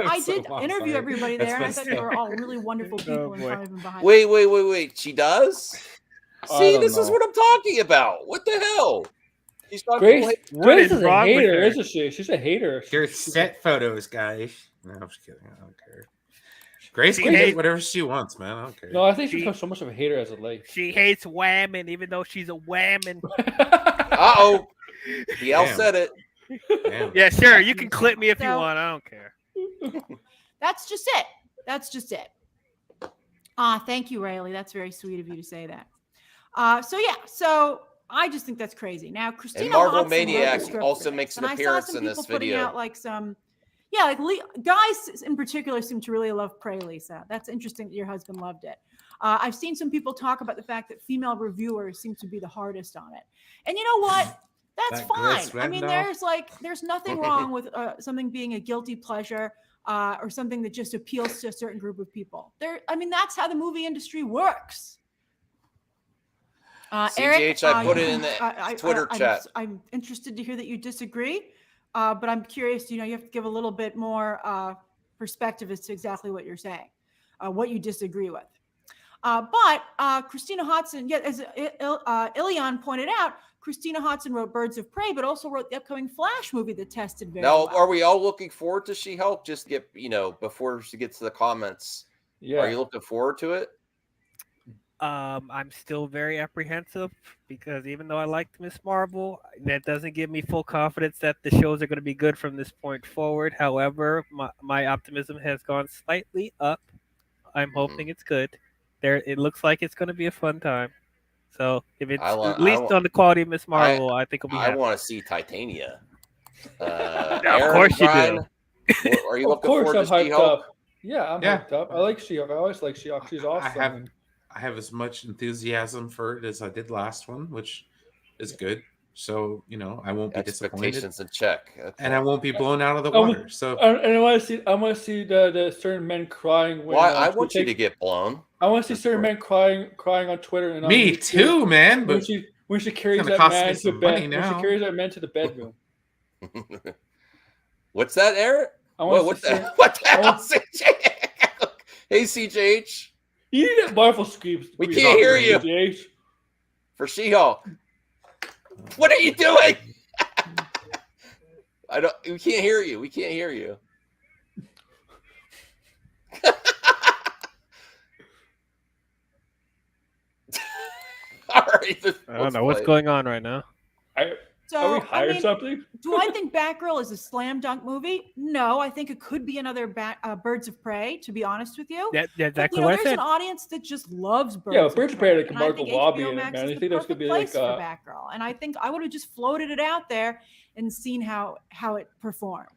I So did interview sorry. everybody That's there, and I messed thought they were up. all really wonderful people in boy. front of and behind. Wait. She does? I See, don't this is know. what I'm talking about. What the hell? She's talking Grace, about What Grace is is a wrong with hater, her? isn't she? She's a hater. Here's set photos, guys. No, I'm just kidding. I don't care. Grace She can get hates- whatever she wants, man. I don't care. No, I think she's She- become so much of a hater as of late. She hates whamming, even though she's a whamming. Uh-oh. DL Damn. said it. Damn. Yeah, sure. You can clip me if you So- want. I don't care. That's just it. That's just it. Thank you, Rayleigh. That's very sweet of you to say that. So I just think that's crazy. Now, Christina Marvel Hodson wrote the Maniac script also for this, makes an and I saw appearance some in this people putting video. out like some, like guys in particular seem to really love Prey, Lisa. That's interesting that your husband loved it. I've seen some people talk about the fact that female reviewers seem to be the hardest on it. And you know what? That's That fine. Grace I mean, Randolph? there's nothing wrong with something being a guilty pleasure or something that just appeals to a certain group of people. That's how the movie industry works. Eric, CGH, I put it in the Twitter chat. I'm interested to hear that you disagree, but I'm curious. You have to give a little bit more perspective as to exactly what you're saying, what you disagree with. But Christina Hodson, as Ilion pointed out, Christina Hodson wrote Birds of Prey, but also wrote the upcoming Flash movie that tested very Now, well. are we all looking forward to She-Hulk? Just get, before she gets to the comments. Yeah. Are you looking forward to it? I'm still very apprehensive because even though I liked Miss Marvel, that doesn't give me full confidence that the shows are going to be good from this point forward. However, my optimism has gone slightly up. I'm hoping it's good. It looks like it's going to be a fun time. So if it's at least on the quality of Miss Marvel, I think I'll be happy. I want to see Titania. Of course you do. Are you Of looking course, forward I'm to hyped She-Hulk? up. Yeah, I'm hyped up. I like She-Hulk. I always like She-Hulk. She's awesome. I have as much enthusiasm for it as I did last one, which is good. So I won't be disappointed. Expectations in check, and I won't be blown out of the I water. want- So and I want to see the certain men crying. When, Well, I want you to get blown. I want to see certain men crying on Twitter. And on Me YouTube too, man, When but she carries gonna that cost me man to some bed. money When now. she carries that man to the bedroom. What's that, Eric? I want What to see- what the hell, CJ? Hey, CJH. You need Marvel screams. We can't hear you. CJH. For She-Hulk. What are you doing? We can't hear you. We can't hear you. All right. I don't know what's going on right now. Are we hired something? Do I think Batgirl is a slam dunk movie? No, I think it could be another Birds of Prey, to be honest with you. That's But, exactly what I there's said. an audience that just loves Birds Yeah, of Birds of Prey. Prey, like and I Margot think Robbie HBO in it, Max man. is I the think that's gonna perfect be place like, for Batgirl. And I think I would have just floated it out there and seen how it performed.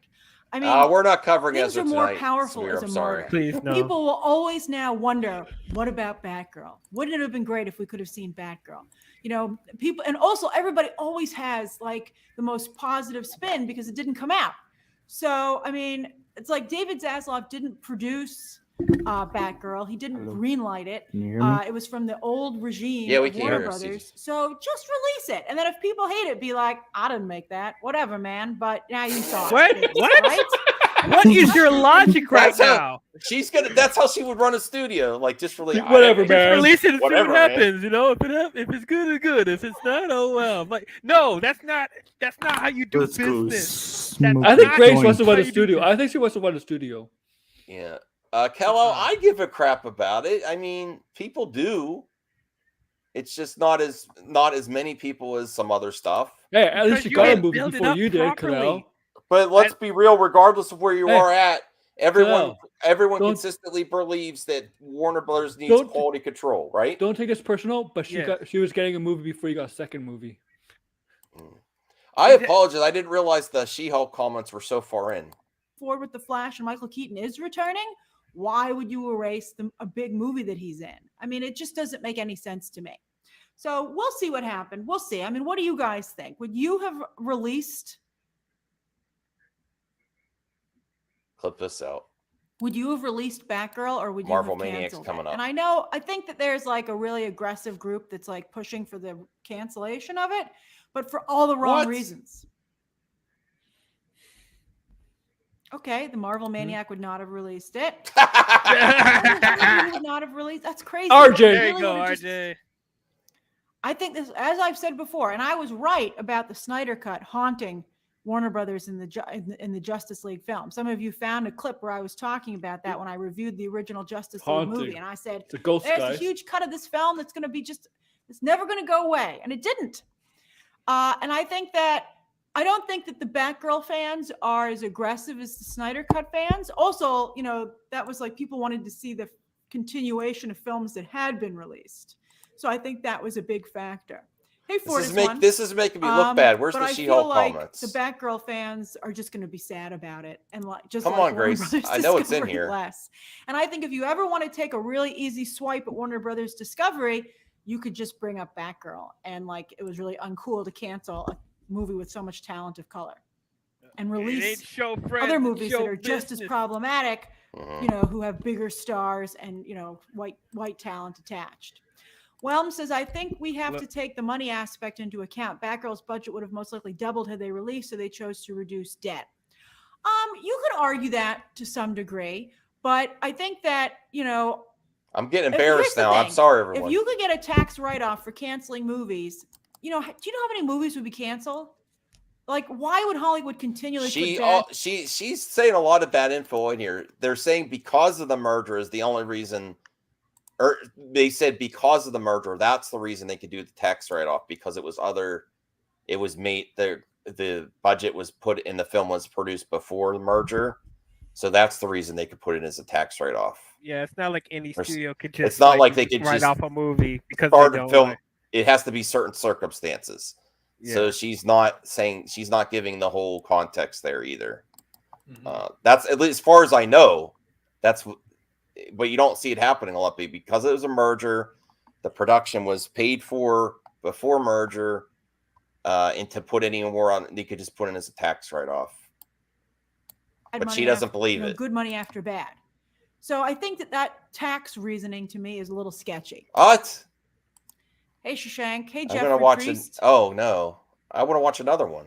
I mean, we're not covering things Ezra are more tonight, powerful Samir, as a I'm sorry. martyr. Please, no. People will always now wonder, what about Batgirl? Wouldn't it have been great if we could have seen Batgirl? People, and also everybody always has like the most positive spin because it didn't come out. So, I mean, it's like David Zaslav didn't produce Batgirl. He didn't greenlight it. Can you hear me? It was from the old regime Yeah, we of can Warner hear us. Brothers. So just release it. And then if people hate it, be like, I didn't make that. Whatever, man. But now you saw it. What? Right? What is your logic right now? That's how she would run a studio. Like, just release Whatever, man. Just release it and see what Whatever, happens. You know, if it's good, it's good. If it's not, oh well. Like, no, that's not how you do business. I think Grace wants to run a studio. I think she wants to run a studio. Yeah. Kello, I give a crap about it. I mean, people do. It's just not as many people as some other stuff. Hey, at least you got a movie before you did, Kalel. But let's be real, regardless of where you are at, everyone consistently believes that Warner Brothers needs quality control, right? Don't take this personal, but she was getting a movie before you got a second movie. I apologize. I didn't realize the She-Hulk comments were so far in. Forward with the Flash and Michael Keaton is returning. Why would you erase a big movie that he's in? I mean, it just doesn't make any sense to me. So we'll see what happened. We'll see. I mean, what do you guys think? Would you have released? Clip this out. Would you have released Batgirl, or would you Marvel have Maniacs canceled coming it? up. And I think that there's like a really aggressive group that's like pushing for the cancellation of it, but for all the wrong reasons. Okay, the Marvel Maniac would not have released it. Would not have released. That's crazy. RJ, there you go, RJ. I think this, as I've said before, and I was right about the Snyder Cut haunting Warner Brothers in the Justice League film. Some of you found a clip where I was talking about that when I reviewed the original Justice League movie, and I said, "There's a huge cut of this film that's going to be it's never going to go away," and it didn't. And I don't think that the Batgirl fans are as aggressive as the Snyder Cut fans. Also, you know, that was like people wanted to see the continuation of films that had been released. So I think that was a big factor. Hey, this is making me look bad. Where's the She-Hulk comments? The Batgirl fans are just going to be sad about it, and come on, Grace. I know it's in here. Less. And I think if you ever want to take a really easy swipe at Warner Brothers Discovery, you could just bring up Batgirl, and like it was really uncool to cancel a movie with so much talent of color, and release other movies that are just as problematic. You know, who have bigger stars and white talent attached. Whelm says, I think we have to take the money aspect into account. Batgirl's budget would have most likely doubled had they released, so they chose to reduce debt. You could argue that to some degree, but I think that, I'm getting embarrassed now. I'm sorry, everyone. If you could get a tax write-off for canceling movies, do you know how many movies would be canceled? Like, why would Hollywood continually she's saying a lot of bad info in here. They're saying because of the merger is the only reason. Or they said because of the merger, that's the reason they could do the tax write-off, because it was made, the budget was put in, the film was produced before the merger. So that's the reason they could put it as a tax write-off. Yeah, it's not like any studio could just it's not like they could write just off a movie because start a film. It has to be certain circumstances. Yeah. So she's not giving the whole context there either. That's, at least as far as I know, that's what. But you don't see it happening a lot because it was a merger. The production was paid for before merger, and to put any more on, they could just put it as a tax write-off. But she doesn't believe it. Good money after bad. So I think that tax reasoning to me is a little sketchy. What? Hey, Shashank. Hey, I'm Jeffrey gonna watch Priest. Oh no, I want to watch another one.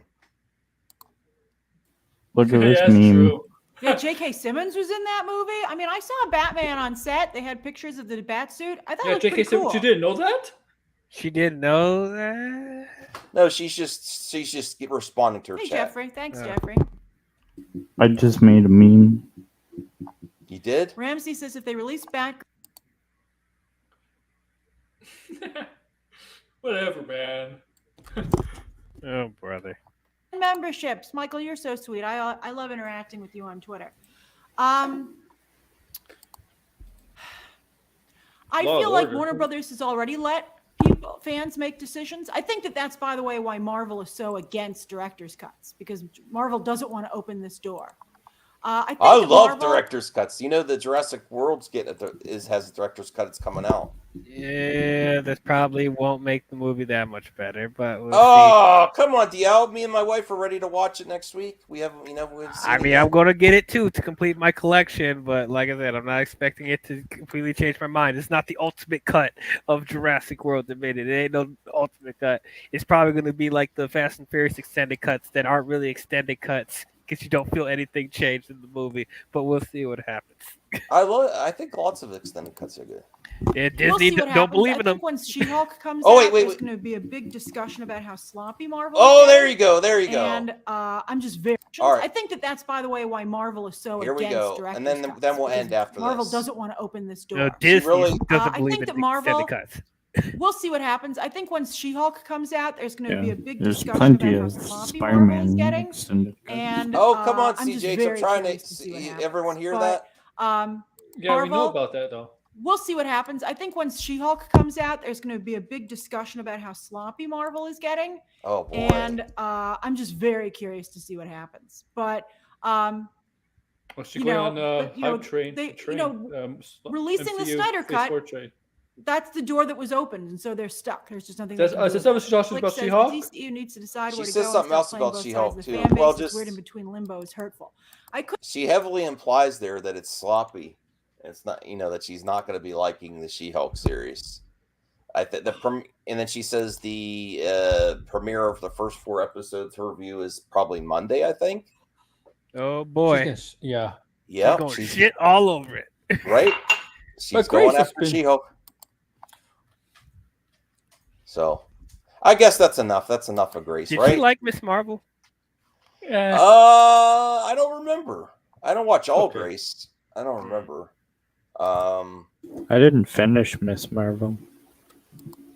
Look at this meme. Yeah, J.K. Simmons was in that movie. I mean, I saw Batman on set. They had pictures of the bat suit. I thought it was pretty cool. She didn't know that? She didn't know that? No, she's just responding to her hey, chat. Jeffrey. Thanks, Jeffrey. I just made a meme. You did? Ramsey says if they release back. Whatever, man. Oh, brother. Memberships. Michael, you're so sweet. I love interacting with you on Twitter. I feel like Warner Brothers has already let fans make decisions. I think that's, by the way, why Marvel is so against director's cuts, because Marvel doesn't want to open this door. I think I that love Marvel- director's cuts. You know, the Jurassic World's has a director's cut. It's coming out. Yeah, that probably won't make the movie that much better, but we'll see. Oh, come on, DL. Me and my wife are ready to watch it next week. We haven't seen I mean, it I'm yet. going to get it too to complete my collection, but like I said, I'm not expecting it to completely change my mind. It's not the ultimate cut of Jurassic World that made it. It ain't no ultimate cut. It's probably going to be like the Fast and Furious extended cuts that aren't really extended cuts because you don't feel anything changed in the movie, but we'll see what happens. I think lots of extended cuts are good. Yeah, We'll Disney see what don't happens. believe I in them. think once She-Hulk comes Oh, out, wait. there's going to be a big discussion about how sloppy Marvel Oh, is there getting. you go. There you go. And I'm just very. All right. I think that's, by the way, why Marvel is so Here we against go. director's And then cuts, we'll because end after Marvel this. doesn't want to open this door. No, Disney really- doesn't I believe think in that Marvel. extended cuts. We'll see what happens. I think once She-Hulk comes out, there's going to be a big There's discussion plenty about how of sloppy Marvel is Spider-Man getting. extended cuts. And Oh, come on, I'm just CJ. I'm very trying curious to see what see happens. everyone hear But, that. Yeah, we know Marvel- about that though. We'll see what happens. I think once She-Hulk comes out, there's going to be a big discussion about how sloppy Marvel is getting. Oh boy. And I'm just very curious to see what happens. But Well, she's you going know, on the but, you know, hype train. they- train, you know, um, releasing the MCU Snyder Phase Cut, 4 train. that's the door that was opened, and so they're stuck. There's just nothing. Does- they can do is that what about she it. talks about Netflix says She-Hulk? The DCU needs to decide She where to says go. something and else stop playing about both She-Hulk, sides of the too. fan base. Well, It's just- weird in between limbo is hurtful. I could. She heavily implies there that it's sloppy. It's not, that she's not going to be liking the She-Hulk series. And then she says the premiere of the first 4 episodes, her review is probably Monday, I think. Oh boy. Yeah. Yeah, Going shit all over it. right. She's going after She-Hulk. So, I guess that's enough. That's enough of Grace, Did right? you like Miss Marvel? I don't remember. I don't watch all Grace. I don't remember. I didn't finish Miss Marvel.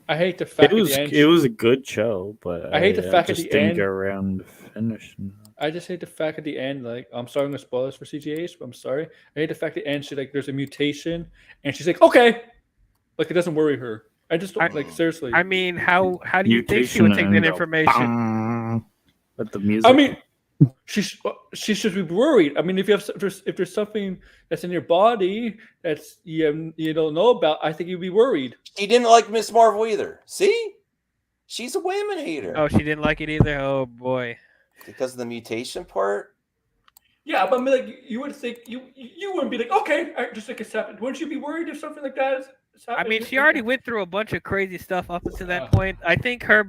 I hate the fact It was at the end. it was a good show, but I hate the fact at just the didn't end. get around to finishing. I just hate the fact at the end, like, I'm sorry, I'm gonna spoil this for CGH, but I'm sorry. I hate the fact at the end, there's a mutation, and she's like, okay, like it doesn't worry her. I just don't like seriously. I mean, how do you think she would take that and go, information? "Bang," with the music. I mean, she should be worried. I mean, if there's something that's in your body that's you don't know about, I think you'd be worried. She didn't like Miss Marvel either. See? She's a women hater. Oh, she didn't like it either. Oh boy. Because of the mutation part? Yeah, but I mean, like you would think you wouldn't be like, okay, I just like it's happened. Wouldn't you be worried if something like that is I happening? mean, she already went through a bunch of crazy stuff up until that point. I think her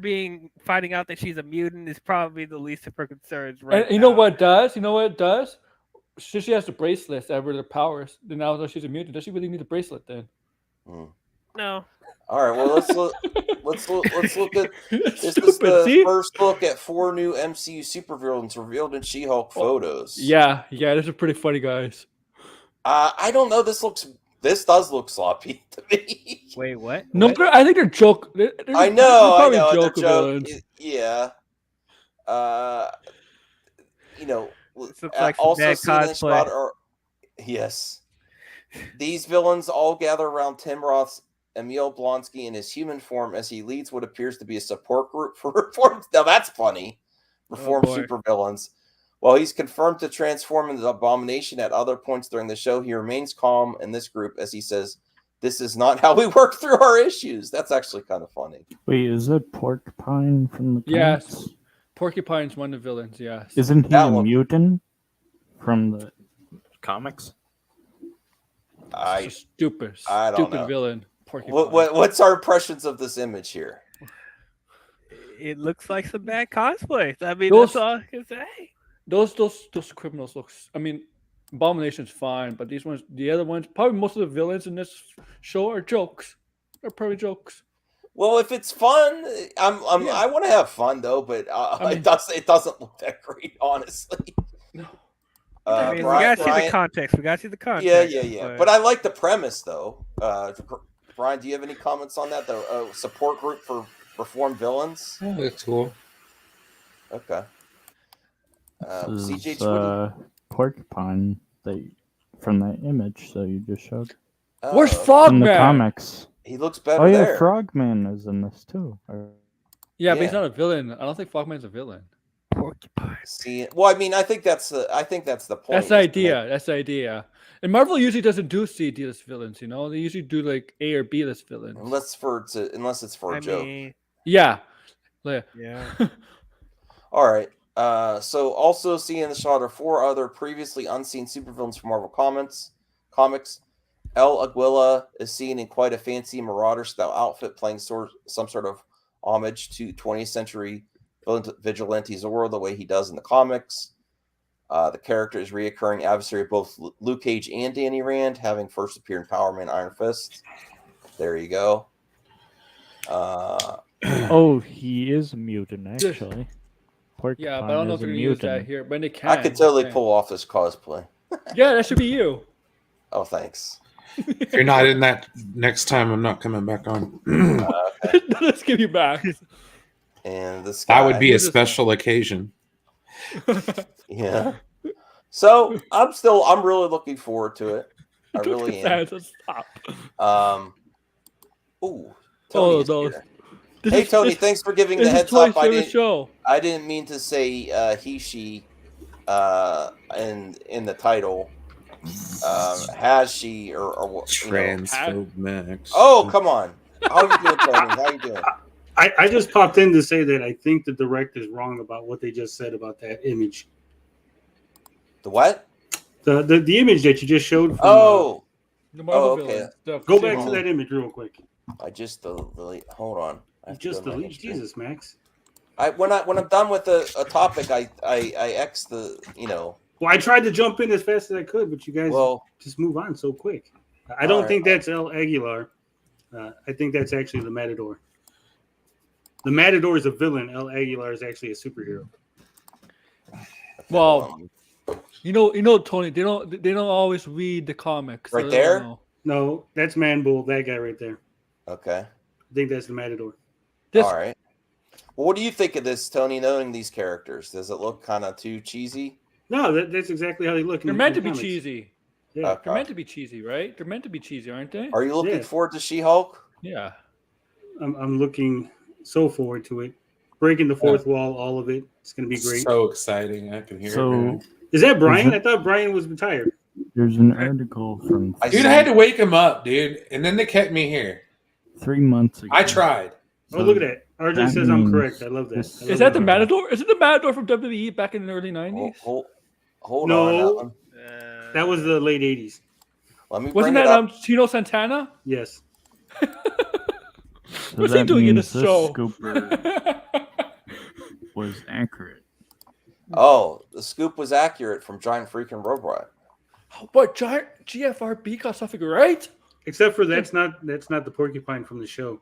finding out that she's a mutant is probably the least of her concerns right And you know what it does? You know what it does? She has the bracelet that were the powers. Then now that she's a mutant, does she really need the bracelet then? No. All right, well let's look at this is the first look at 4 new MCU supervillains revealed in She-Hulk photos. Yeah, those are pretty funny, guys. I don't know. This does look sloppy to me. Wait, what? No, I think they're joke. I know. probably They're joke villains. Yeah. This looks like some also bad seen in cosplay. spot are yes. These villains all gather around Tim Roth's Emil Blonsky in his human form as he leads what appears to be a support group for reformed. Now that's funny. Reformed boy. supervillains. While he's confirmed to transform into the Abomination at other points during the show, he remains calm in this group as he says, "This is not how we work through our issues." That's actually kind of funny. Wait, is it Porcupine from the Yes. comics? Porcupine's one of the villains, yes. Isn't he a mutant from the comics? Stupid I don't know. villain. Porcupine. What's our impressions of this image here? It looks like some bad cosplay. I mean, Those- that's all I can say. Those criminals looks. I mean, Abomination's fine, but the other ones, probably most of the villains in this show are jokes. They're probably jokes. Well, if it's fun, I want to have fun though, but it doesn't look that great, honestly. I mean, we gotta see the context. We gotta see the context. Yeah. But I like the premise though. Brian, do you have any comments on that? The support group for reformed villains. Oh, that's cool. Okay. This CJ, is Porcupine from that image that you just showed. Where's In the Frogman? comics. He looks better Oh yeah, there. Frogman is in this too. Yeah, but he's not a villain. I don't think Frogman's a villain. Porcupine. See, well, I mean, I think that's the point. That's the idea. That's the idea. And Marvel usually doesn't do C list villains. You know, they usually do like A or B list villains. Unless it's for a joke. Yeah. All right. So also seen in the shot are 4 other previously unseen supervillains from Marvel Comics. El Aguila is seen in quite a fancy Marauder-style outfit, playing some sort of homage to 20th century Vigilante Zorro, the way he does in the comics. The character is reoccurring adversary of both Luke Cage and Danny Rand, having first appeared in Power Man Iron Fist. There you go. Oh, he is a mutant, actually. Yeah, but I don't know if they're going to use that here. But they can. I could totally pull off this cosplay. Yeah, that should be you. Oh, thanks. If you're not in that next time, I'm not coming back on. Okay. Let's give you back. And this guy, that would be a special occasion. Yeah. So I'm really looking forward to it. I really am. Stop. Ooh. Tony's here. Hey Tony, thanks for giving the heads up. I didn't mean to say he, she in the title. Has she or Transphobe Max. Oh, come on. How you doing, Tony? How you doing? I just popped in to say that I think the director's wrong about what they just said about that image. The what? The image that you just showed. From, the Marvel okay. Go back to that image real quick. I just delete. Hold on. Just delete. Jesus, Max. When I'm done with a topic, I X the Well, I tried to jump in as fast as I could, but you guys just move on so quick. I don't think that's El Aguilar. I think that's actually the Matador. The Matador is a villain. El Aguilar is actually a superhero. Well, you know, Tony. They don't always read the comics. Right there? No, that's Manbull. That guy right there. Okay. I think that's the Matador. All right. Well, what do you think of this, Tony? Knowing these characters, does it look kind of too cheesy? No, that's exactly how they look. They're meant to be cheesy. Yeah, okay. They're meant to be cheesy, right? They're meant to be cheesy, aren't they? Are you looking forward to She-Hulk? Yeah. I'm looking so forward to it. Breaking the fourth wall, all of it. It's going to be great. So exciting. I can hear it. Man. Is that Brian? I thought Brian was retired. There's an article from... Dude, I had to wake him up, dude. And then they kept me here. 3 months ago. I tried. Oh, look at that. RJ says I'm correct. I love that. Is that the Matador? Is it the Matador from WWE back in the early 90s? Hold on. That was the late 80s. Wasn't that Tino Santana? Yes. What's he doing in this show? Scooper was accurate. Oh, the scoop was accurate from Giant Freaking Robot. But Giant GFRB got something right? Except for that's not the Porcupine from the show.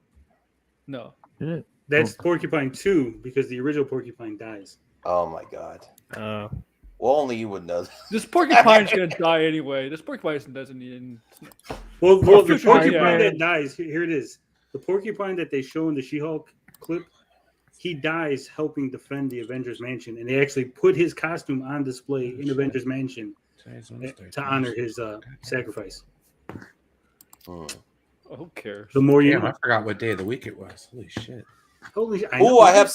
No. That's Porcupine 2 because the original Porcupine dies. Oh my god. Well, only you would know that. This Porcupine's gonna die anyway. This Porcupine doesn't even. Well, the Porcupine that dies, here it is. The Porcupine that they show in the She-Hulk clip, he dies helping defend the Avengers Mansion, and they actually put his costume on display in Avengers Mansion to honor his sacrifice. Who cares? The more you know. I forgot what day of the week it was. Holy shit! Oh, I have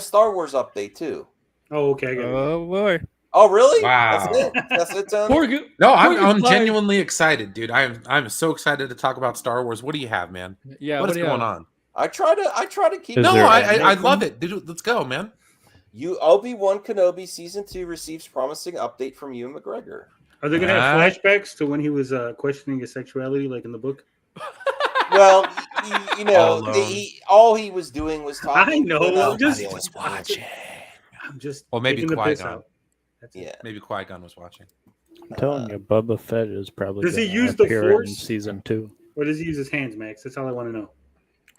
Star Wars update too. Oh, okay. I got it. Oh boy. Oh, really? Wow. That's it, Tony? No, I'm genuinely excited, dude. I'm so excited to talk about Star Wars. What do you have, man? Yeah, what is going on? I try to keep. No, I love it, dude. Let's go, man. Obi-Wan Kenobi season 2 receives promising update from Ewan McGregor. Are they going to have flashbacks to when he was questioning his sexuality, like in the book? Well, all he was doing was talking. I know. I'm just watching. I'm just. Well, maybe Qui-Gon. Yeah, maybe Qui-Gon was watching. I'm telling you, Boba Fett is probably. Does he use the Force in season 2? Or does he use his hands, Max? That's all I want to know.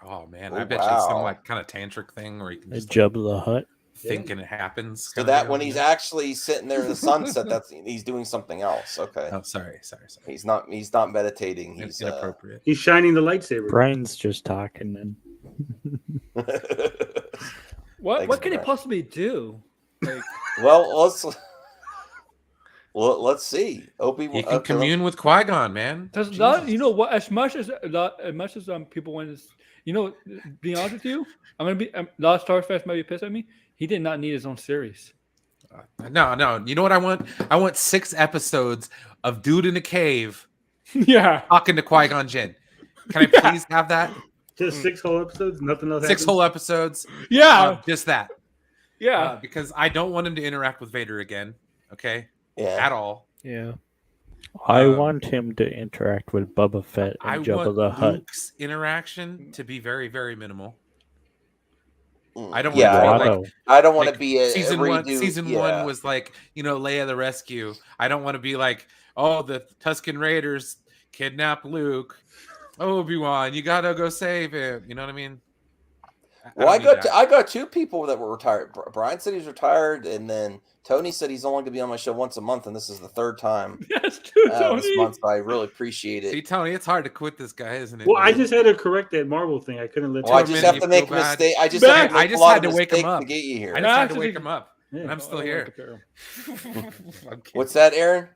Oh man, I bet you it's some like kind of tantric thing where he can just Jabba the Hutt. Thinking it happens. So that when he's actually sitting there in the sunset, he's doing something else. Okay. Oh, sorry. He's not meditating. He's inappropriate. He's shining the lightsaber. Brian's just talking then. What can he possibly do? Like... Well, let's see. He can commune with Qui-Gon, man. Does not, you know what? As much as people want to, be honest with you, I'm gonna be a lot of Star Wars fans might be pissed at me. He did not need his own series. No. You know what I want? I want 6 episodes of dude in a cave. Yeah. Talking to Qui-Gon Jinn. Can I please have that? Just 6 whole episodes? Nothing else 6 happens? whole episodes. Yeah. Just that. Yeah. Because I don't want him to interact with Vader again. Okay? Yeah. At all. Yeah. I want him to interact with Boba Fett I and Jabba want the Hutt. Luke's interaction to be very, very minimal. I don't Yeah, want to be Watto. like I don't want to like be a season redo, one. Season yeah. 1 was like, Leia the rescue. I don't want to be like, oh, the Tusken Raiders kidnap Luke. Obi-Wan, you gotta go save him. You know what I mean? Well, I got 2 people that were retired. Brian said he's retired, and then Tony said he's only going to be on my show once a month, and this is the 3rd time That's true, this Tony. month. So I really appreciate it. See, Tony, it's hard to quit this guy, isn't it? Well, I just had to correct that Marvel thing. I couldn't let. Well, I just have to make a mistake. I just had to wake him up to get you here. I just had to wake him up. And I'm still here. What's that, Aaron?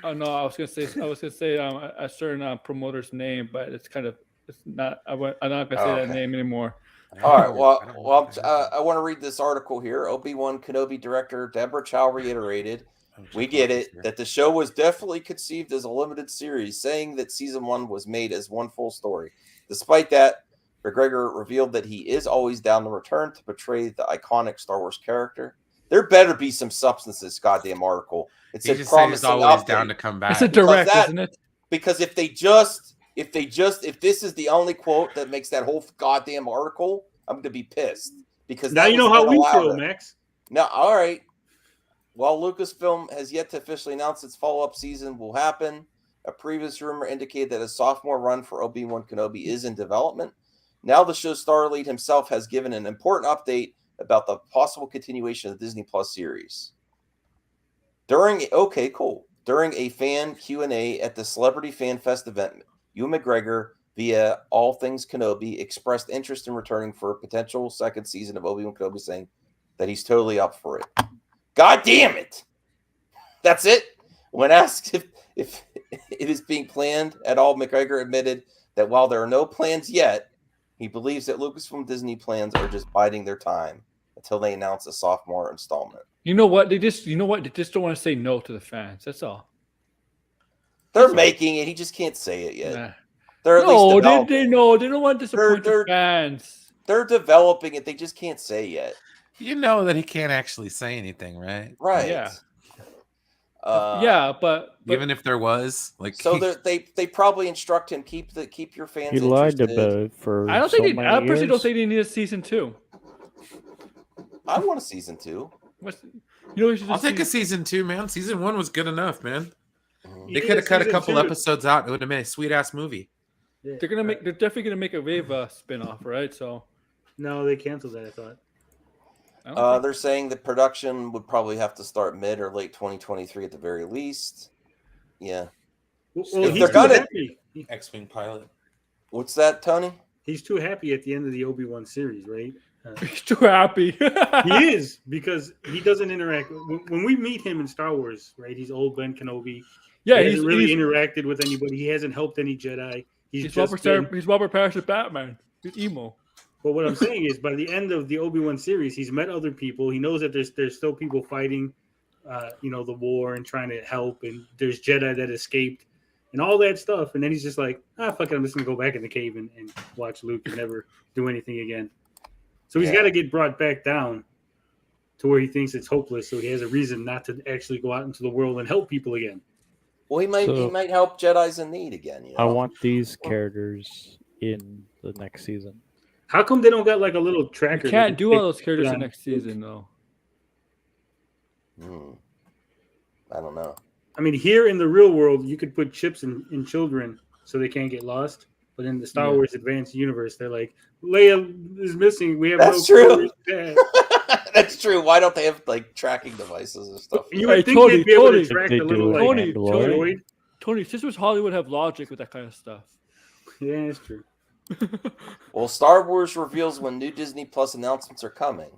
Oh no, I was gonna say a certain promoter's name, but it's not. I'm not gonna say that name anymore. All right. Well, I want to read this article here. Obi-Wan Kenobi director Deborah Chow reiterated, "We get it that the show was definitely conceived as a limited series, saying that season 1 was made as one full story. Despite that, McGregor revealed that he is always down to return to portray the iconic Star Wars character. There better be some substance in this goddamn article. It said just promising said he's always update. down to come back. It's a direct, isn't it? Because if this is the only quote that makes that whole goddamn article, I'm going to be pissed. Because now you know how we feel, Max. Now, all right. While Lucasfilm has yet to officially announce its follow-up season will happen, a previous rumor indicated that a sophomore run for Obi-Wan Kenobi is in development. Now the show's star lead himself has given an important update about the possible continuation of the Disney Plus series. During a fan Q&A at the Celebrity Fan Fest event, Ewan McGregor, via All Things Kenobi, expressed interest in returning for a potential second season of Obi-Wan Kenobi, saying that he's totally up for it. God damn it! That's it. When asked if it is being planned at all, McGregor admitted that while there are no plans yet, he believes that Lucasfilm Disney plans are just biding their time until they announce a sophomore installment. You know what? They just don't want to say no to the fans. That's all. They're making it. He just can't say it yet. Nah. They're at least developing. They know. They don't want to disappoint the fans. They're developing it. They just can't say yet. You know that he can't actually say anything, right? Right. Yeah. But even if there was, so they probably instruct him keep your fans. He lied about it for. I personally don't think they need a season 2. I want a season 2. I'll take a season 2, man. Season 1 was good enough, man. They could have cut a couple episodes out. It would have been a sweet ass movie. Yeah. They're definitely gonna make a Wave spin-off, right? So no, they canceled that. I thought. They're saying the production would probably have to start mid or late 2023 at the very least. Yeah. Well, he's too happy. X-Wing pilot. What's that, Tony? He's too happy at the end of the Obi-Wan series, right? He's too happy. He is, because he doesn't interact. When we meet him in Star Wars, right? He's old Ben Kenobi. Yeah, he hasn't really interacted with anybody. He hasn't helped any Jedi. He's well prepared for Batman. He's emo. But what I'm saying is, by the end of the Obi-Wan series, he's met other people. He knows that there's still people fighting, the war and trying to help, and there's Jedi that escaped, and all that stuff. And then he's just like, fuck it, I'm just gonna go back in the cave and watch Luke and never do anything again. So he's got to get brought back down to where he thinks it's hopeless, so he has a reason not to actually go out into the world and help people again. Well, he might help Jedis in need again. You know? I want these characters in the next season. How come they don't got like a little tracker? You can't do all those characters in next season, though. I don't know. I mean, here in the real world, you could put chips in children so they can't get lost. But in the Star Wars Advanced Universe, they're like, Leia is missing. We have That's no true. That's true. Why don't they have like tracking devices and stuff? You would think they'd be able to track the little Tony, Sisters Hollywood have logic with that kind of stuff. Yeah, it's true. Well, Star Wars reveals when new Disney Plus announcements are coming.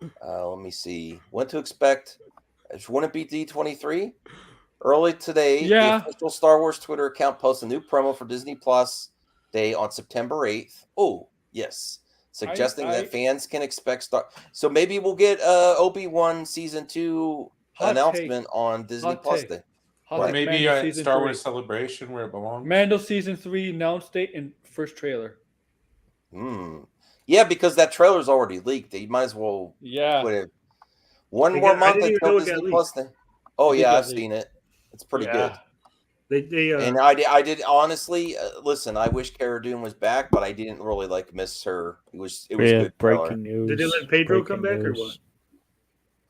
Let me see. When to expect? Wouldn't it be D23? Early today, the official Star Wars Twitter account posted a new promo for Disney Plus Day on September 8th. Oh, yes. suggesting that fans can expect So maybe we'll get Obi-Wan season 2 announcement on Disney Plus Day. Or maybe Mando a season Star 3. Wars Celebration where it belongs. Mando season 3 announced date and first trailer. Yeah, because that trailer's already leaked. You might as well put it one more month until Disney Plus Day. Oh yeah, I've seen it. It's pretty good. And I did honestly listen. I wish Cara Dune was back, but I didn't really miss her. It was good. Breaking news. Did they let Pedro come back or what?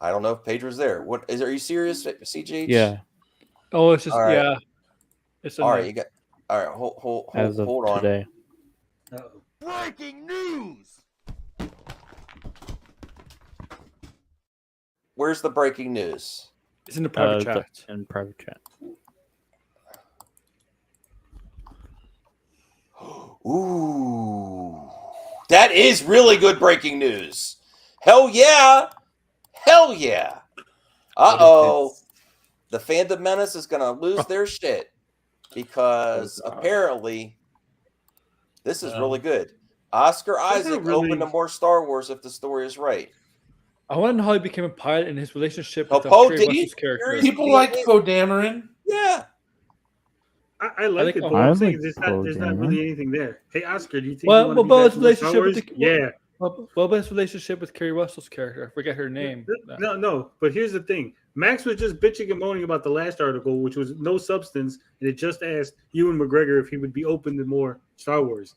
I don't know if Pedro's there. What is? Are you serious, CJ? Yeah. Oh, it's just right. It's all right. You got all right. Hold on. Today. Breaking news. Where's the breaking news? It's in the private chat. In private chat. Ooh, that is really good breaking news. Hell yeah. Uh-oh. The Fandom Menace is going to lose their shit because apparently this is really good. Oscar Isaac opened to more Star Wars if the story is right. I want to know how he became a pilot and his relationship with Kerry Russell's character. People like Poe Dameron. Yeah. I like it, but I'm saying there's not really anything there. Hey, Oscar, do you think what about his relationship with what about his relationship with Kerry Russell's character? I forget her name. No, but here's the thing. Max was just bitching and moaning about the last article, which was no substance, and it just asked Ewan McGregor if he would be open to more Star Wars.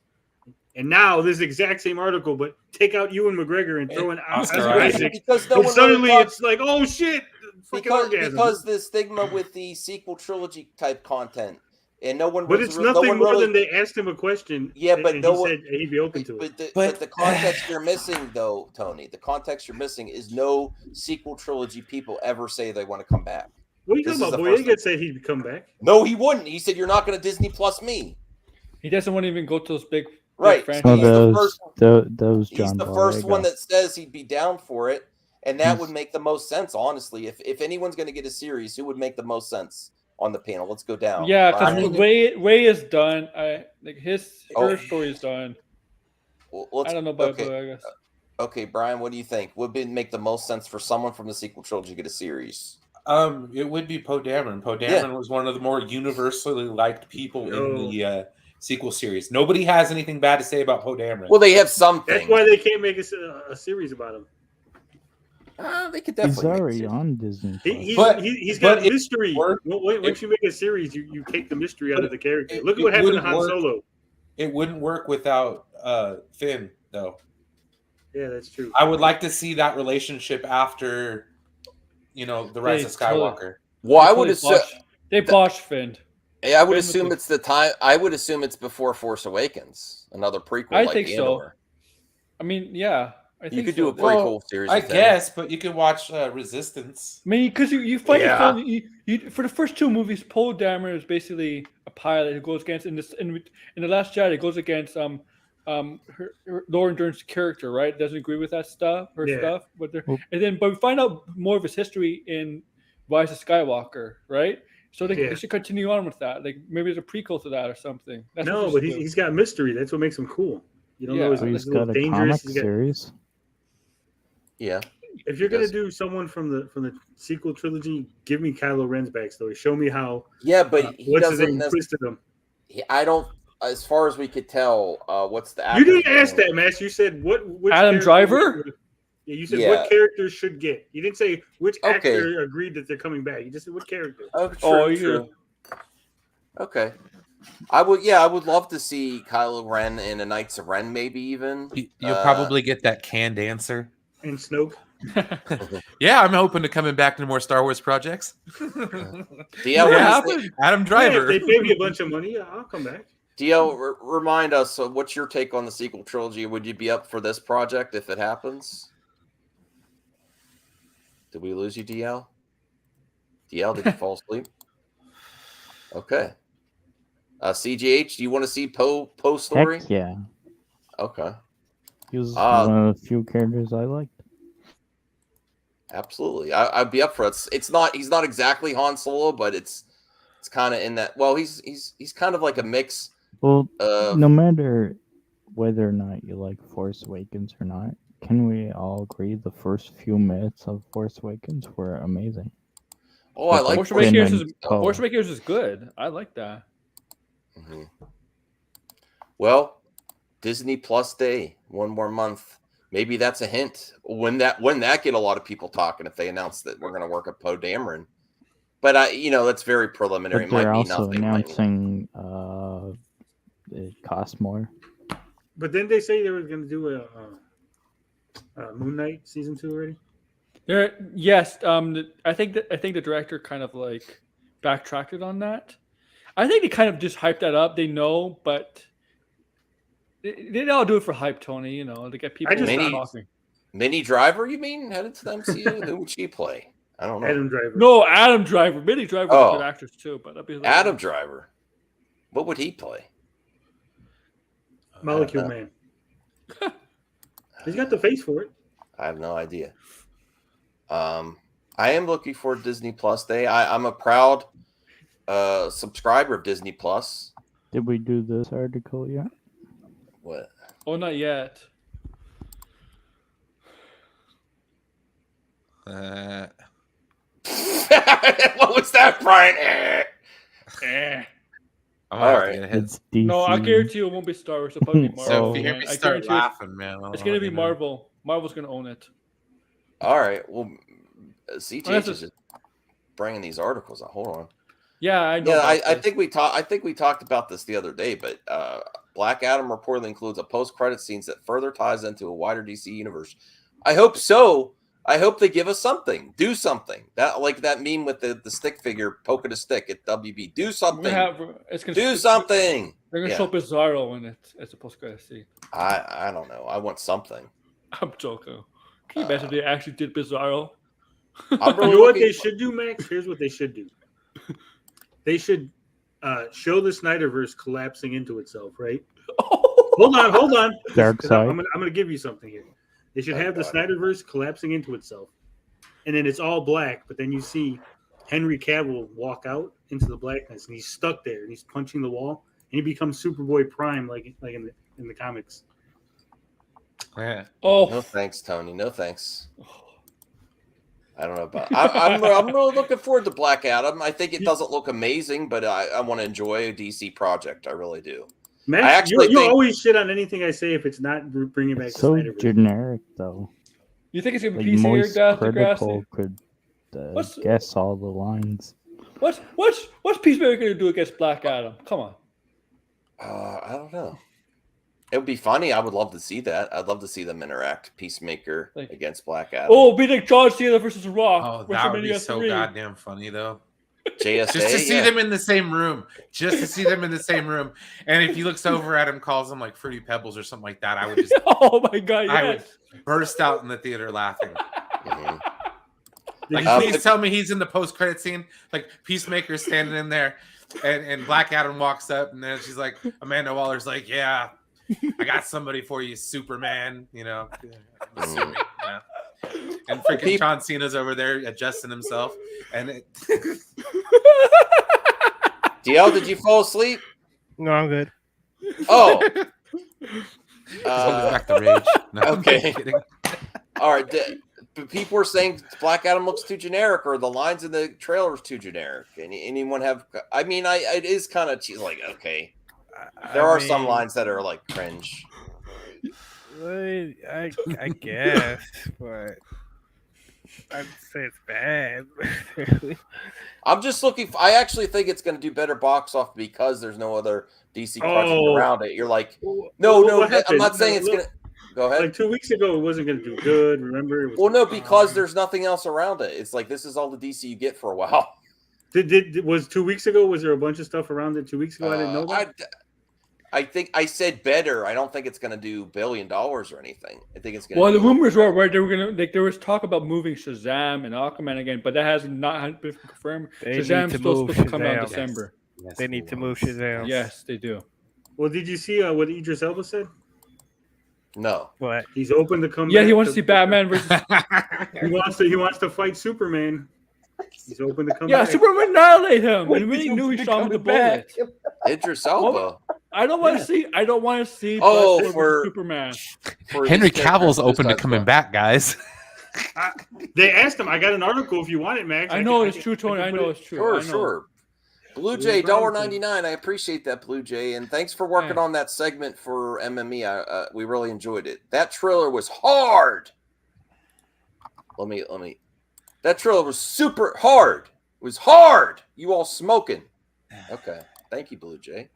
And now this exact same article, but take out Ewan McGregor and throw in Oscar Isaac. And suddenly it's like, oh shit, because the stigma with the sequel trilogy type content. And no one. But it's nothing more than they asked him a question. Yeah, but and no he one said he'd be open to it. But the context you're missing, though, Tony. The context you're missing is no sequel trilogy people ever say they want to come back. What are you talking about? Boyega said he'd come back. No, he wouldn't. He said you're not going to Disney Plus me. He doesn't want to even go to those big franchises. Those He's the first one that says he'd be down for it, and that would make the most sense, honestly. If anyone's going to get a series, who would make the most sense on the panel? Let's go down. Yeah, because Ray is done. Her story is done. Well, I don't know about I guess. Okay, Brian, what do you think? Would make the most sense for someone from the sequel trilogy to get a series? It would be Poe Dameron. Poe Dameron was one of the more universally liked people in the sequel series. Nobody has anything bad to say about Poe Dameron. Well, they have something. That's why they can't make a series about him. They could He's definitely. already on Disney. He's got mystery. Once you make a series, you take the mystery out of the character. Look at what happened to Han Solo. It wouldn't work without Finn, though. Yeah, that's true. I would like to see that relationship after, the Rise of Skywalker. Well, I would assume they botched Finn. Yeah, I would assume it's the time. I would assume it's before Force Awakens, another prequel. I think so. I mean, yeah. I think you could do a prequel series. I guess, but you could watch Resistance. I mean, because you fight for the first two movies, Poe Dameron is basically a pilot who goes against in the Last Jedi. It goes against Lauren Dern's character, right? Doesn't agree with that stuff, stuff. But we find out more of his history in Rise of Skywalker, right? So they should continue on with that. Like maybe it's a prequel to that or something. That's but he's got mystery. That's what makes him cool. You don't know he's got a dangerous. comic series. Yeah. If you're gonna do someone from the sequel trilogy, give me Kylo Ren's backstory. Show me how. Yeah, but he doesn't. Twisted him. I don't. As far as we could tell, what's the actor? You didn't ask that, Max. You said which Adam Driver. Yeah, you said what characters should get. You didn't say which actor agreed that they're coming back. You just said what character. True. Okay. I would love to see Kylo Ren in a Knights of Ren, maybe even. You'll probably get that canned answer. And Snoke. Yeah, I'm open to coming back to more Star Wars projects. Adam Driver. If they pay me a bunch of money, yeah, I'll come back. DL, remind us, what's your take on the sequel trilogy? Would you be up for this project if it happens? Did we lose you, DL? DL, did you fall asleep? Okay. CGH, do you want to see Poe story? Heck yeah. Okay. He was one of the few characters I liked. Absolutely. I'd be up for it. He's not exactly Han Solo, but it's kind of in that. Well, he's kind of like a mix. Well, no matter whether or not you like Force Awakens or not, can we all agree the first few minutes of Force Awakens were amazing? Oh, I like Force Awakens is good. I like that. Mm-hmm. Well, Disney Plus Day, one more month. Maybe that's a hint. When that get a lot of people talking if they announce that we're going to work at Poe Dameron. But that's very preliminary. But they're it might be also nothing. announcing it costs more. But didn't they say they were going to do a Moon Knight season 2 already? Yes. I think the director kind of like backtracked on that. I think they kind of just hyped that up. They know, but they all do it for hype, Tony. To get people talking. Minnie Driver, you mean, headed to the MCU? Who would she play? I don't know. Adam Driver. No, Adam Driver. Minnie Driver is a good actress too, but that'd be like Adam Driver. What would he play? Molecule Man. He's got the face for it. I have no idea. I am looking for Disney Plus Day. I'm a proud subscriber of Disney Plus. Did we do this article yet? What? Oh, not yet. What was that, Brian? All right. It's DC. No, I guarantee you it won't be Star Wars. It'll probably be Marvel. So if you hear me start laughing, man, it's going to be Marvel. Marvel's going to own it. All right. Well, CTH is just bringing these articles out. Hold on. Yeah, I know. Yeah, I think we talked about this the other day, but Black Adam reportedly includes a post-credit scenes that further ties into a wider DC universe. I hope so. I hope they give us something. Do something. That like that meme with the stick figure poking a stick at WB. Do something. Do something. They're gonna show Bizarro in it as a post-credit scene. I don't know. I want something. I'm joking. Can you imagine they actually did Bizarro? I'm really you know what they should do, Max? Here's what they should do. They should show the Snyderverse collapsing into itself, right? Hold on. Dark side. I'm gonna give you something here. They should have the Snyderverse collapsing into itself. And then it's all black, but then you see Henry Cavill walk out into the blackness and he's stuck there and he's punching the wall and he becomes Superboy Prime like in the comics. Yeah. Oh, no thanks, Tony. No thanks. I don't know about. I'm really looking forward to Black Adam. I think it doesn't look amazing, but I want to enjoy a DC project. I really do. Max, you always shit on anything I say if it's not bringing back. So the Snyderverse. generic, though. You think it's gonna be Like, PC or Moist Critical could guess all the lines. What's Peacemaker gonna do against Black Adam? Come on. I don't know. It would be funny. I would love to see that. I'd love to see them interact. Peacemaker against Black Adam. Oh, be like John Cena versus Rock. Oh, that would be so goddamn funny, though. JSA, just to see them in the same room. And if he looks over at him, calls him like Fruity Pebbles or something like that, I would just oh my god, I would burst out in the theater laughing. Like, please tell me he's in the post-credit scene. Like Peacemaker standing in there, and Black Adam walks up, and then she's like, Amanda Waller's like, yeah, I got somebody for you, Superman. I'm assuming, And freaking John Cena's over there adjusting himself. And DL, did you fall asleep? No, I'm good. Oh. Back to rage. No, okay. All right. But people are saying Black Adam looks too generic, or the lines in the trailer is too generic. Anyone have? I mean, it is kind of like, okay. There are some lines that are like cringe. I guess, but I'd say it's bad. I'm just looking. I actually think it's going to do better box off because there's no other DC project around it. You're like, no. I'm not saying it's going to. Go ahead. Like 2 weeks ago, it wasn't going to do good. Remember? No, because there's nothing else around it. It's like this is all the DC you get for a while. Was 2 weeks ago? Was there a bunch of stuff around it 2 weeks ago? I didn't know that. I think I said better. I don't think it's going to do $1 billion or anything. I think it's going. Well, the rumors were right. They were going to there was talk about moving Shazam and Aquaman again, but that has not been confirmed. Shazam's still supposed to come out in December. Yes, they need to move Shazam. Yes, they do. Well, did you see what Idris Elba said? No. What? He's open to come. Yeah, back he wants to see Batman versus. He wants to fight Superman. He's open to come. Yeah, back. Superman annihilate him. And we knew he saw him with the bullet. Idris Elba. I don't want to see. I don't want to see. Oh, Bloodsport for Superman. Henry Cavill's open to coming back, guys. They asked him. I got an article if you want it, Max. I know it's true, Tony. I know it's true. Sure, I know. sure. Blue Jay, $1.99. I appreciate that, Blue Jay, and thanks for working on that segment for MME. We really enjoyed it. That trailer was hard. Let me. That trailer was super hard. It was hard. You all smoking? Okay. Thank you, Blue Jay.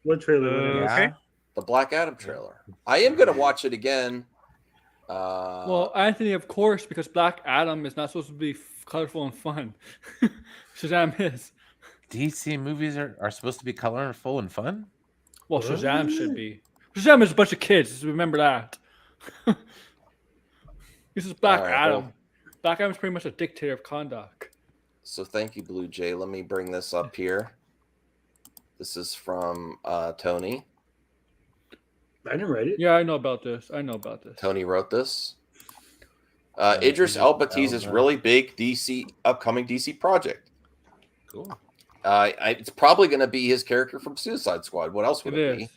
What trailer? Okay. The Black Adam trailer. I am gonna watch it again. Well, Anthony, of course, because Black Adam is not supposed to be colorful and fun. Shazam is. DC movies are supposed to be colorful and fun? Well, Shazam should be. Shazam is a bunch of kids. Remember that. This is Black Adam. Well, Black Adam is pretty much a dictator of conduct. so thank you, Blue Jay. Let me bring this up here. This is from Tony. I didn't write it. Yeah, I know about this. Tony wrote this. Idris Elba teases really big upcoming DC project. Cool. It's probably going to be his character from Suicide Squad. What else would it be?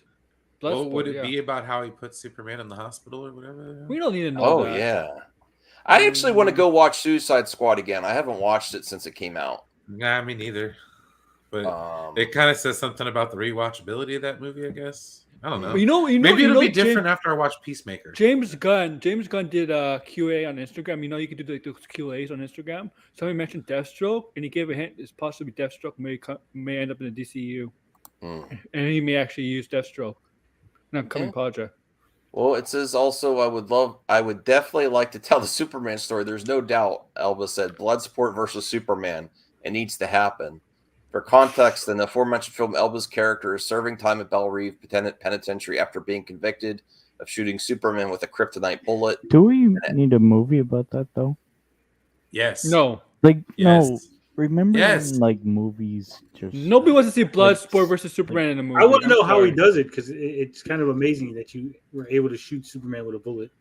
Well, would it be about how he put Superman in the hospital or whatever? We don't need to know. Oh that. yeah, I actually want to go watch Suicide Squad again. I haven't watched it since it came out. Nah, me neither. But it kind of says something about the rewatchability of that movie, I guess. I don't know. Maybe it'll be different after I watch Peacemaker. James Gunn did a QA on Instagram. You know, you can do those QAs on Instagram. Somebody mentioned Deathstroke, and he gave a hint. It's possibly Deathstroke may end up in the DCU, and he may actually use Deathstroke in an upcoming project. Well, it says also, I would definitely like to tell the Superman story. There's no doubt, Elba said, Bloodsport versus Superman. It needs to happen. For context, in the aforementioned film, Elba's character is serving time at Belle Reve Penitentiary after being convicted of shooting Superman with a kryptonite bullet. Do we need a movie about that though? Yes. No. No. Remember in, like movies? Just Nobody wants to see Bloodsport versus Superman in a movie. I want to know how he does it because it's kind of amazing that you were able to shoot Superman with a bullet.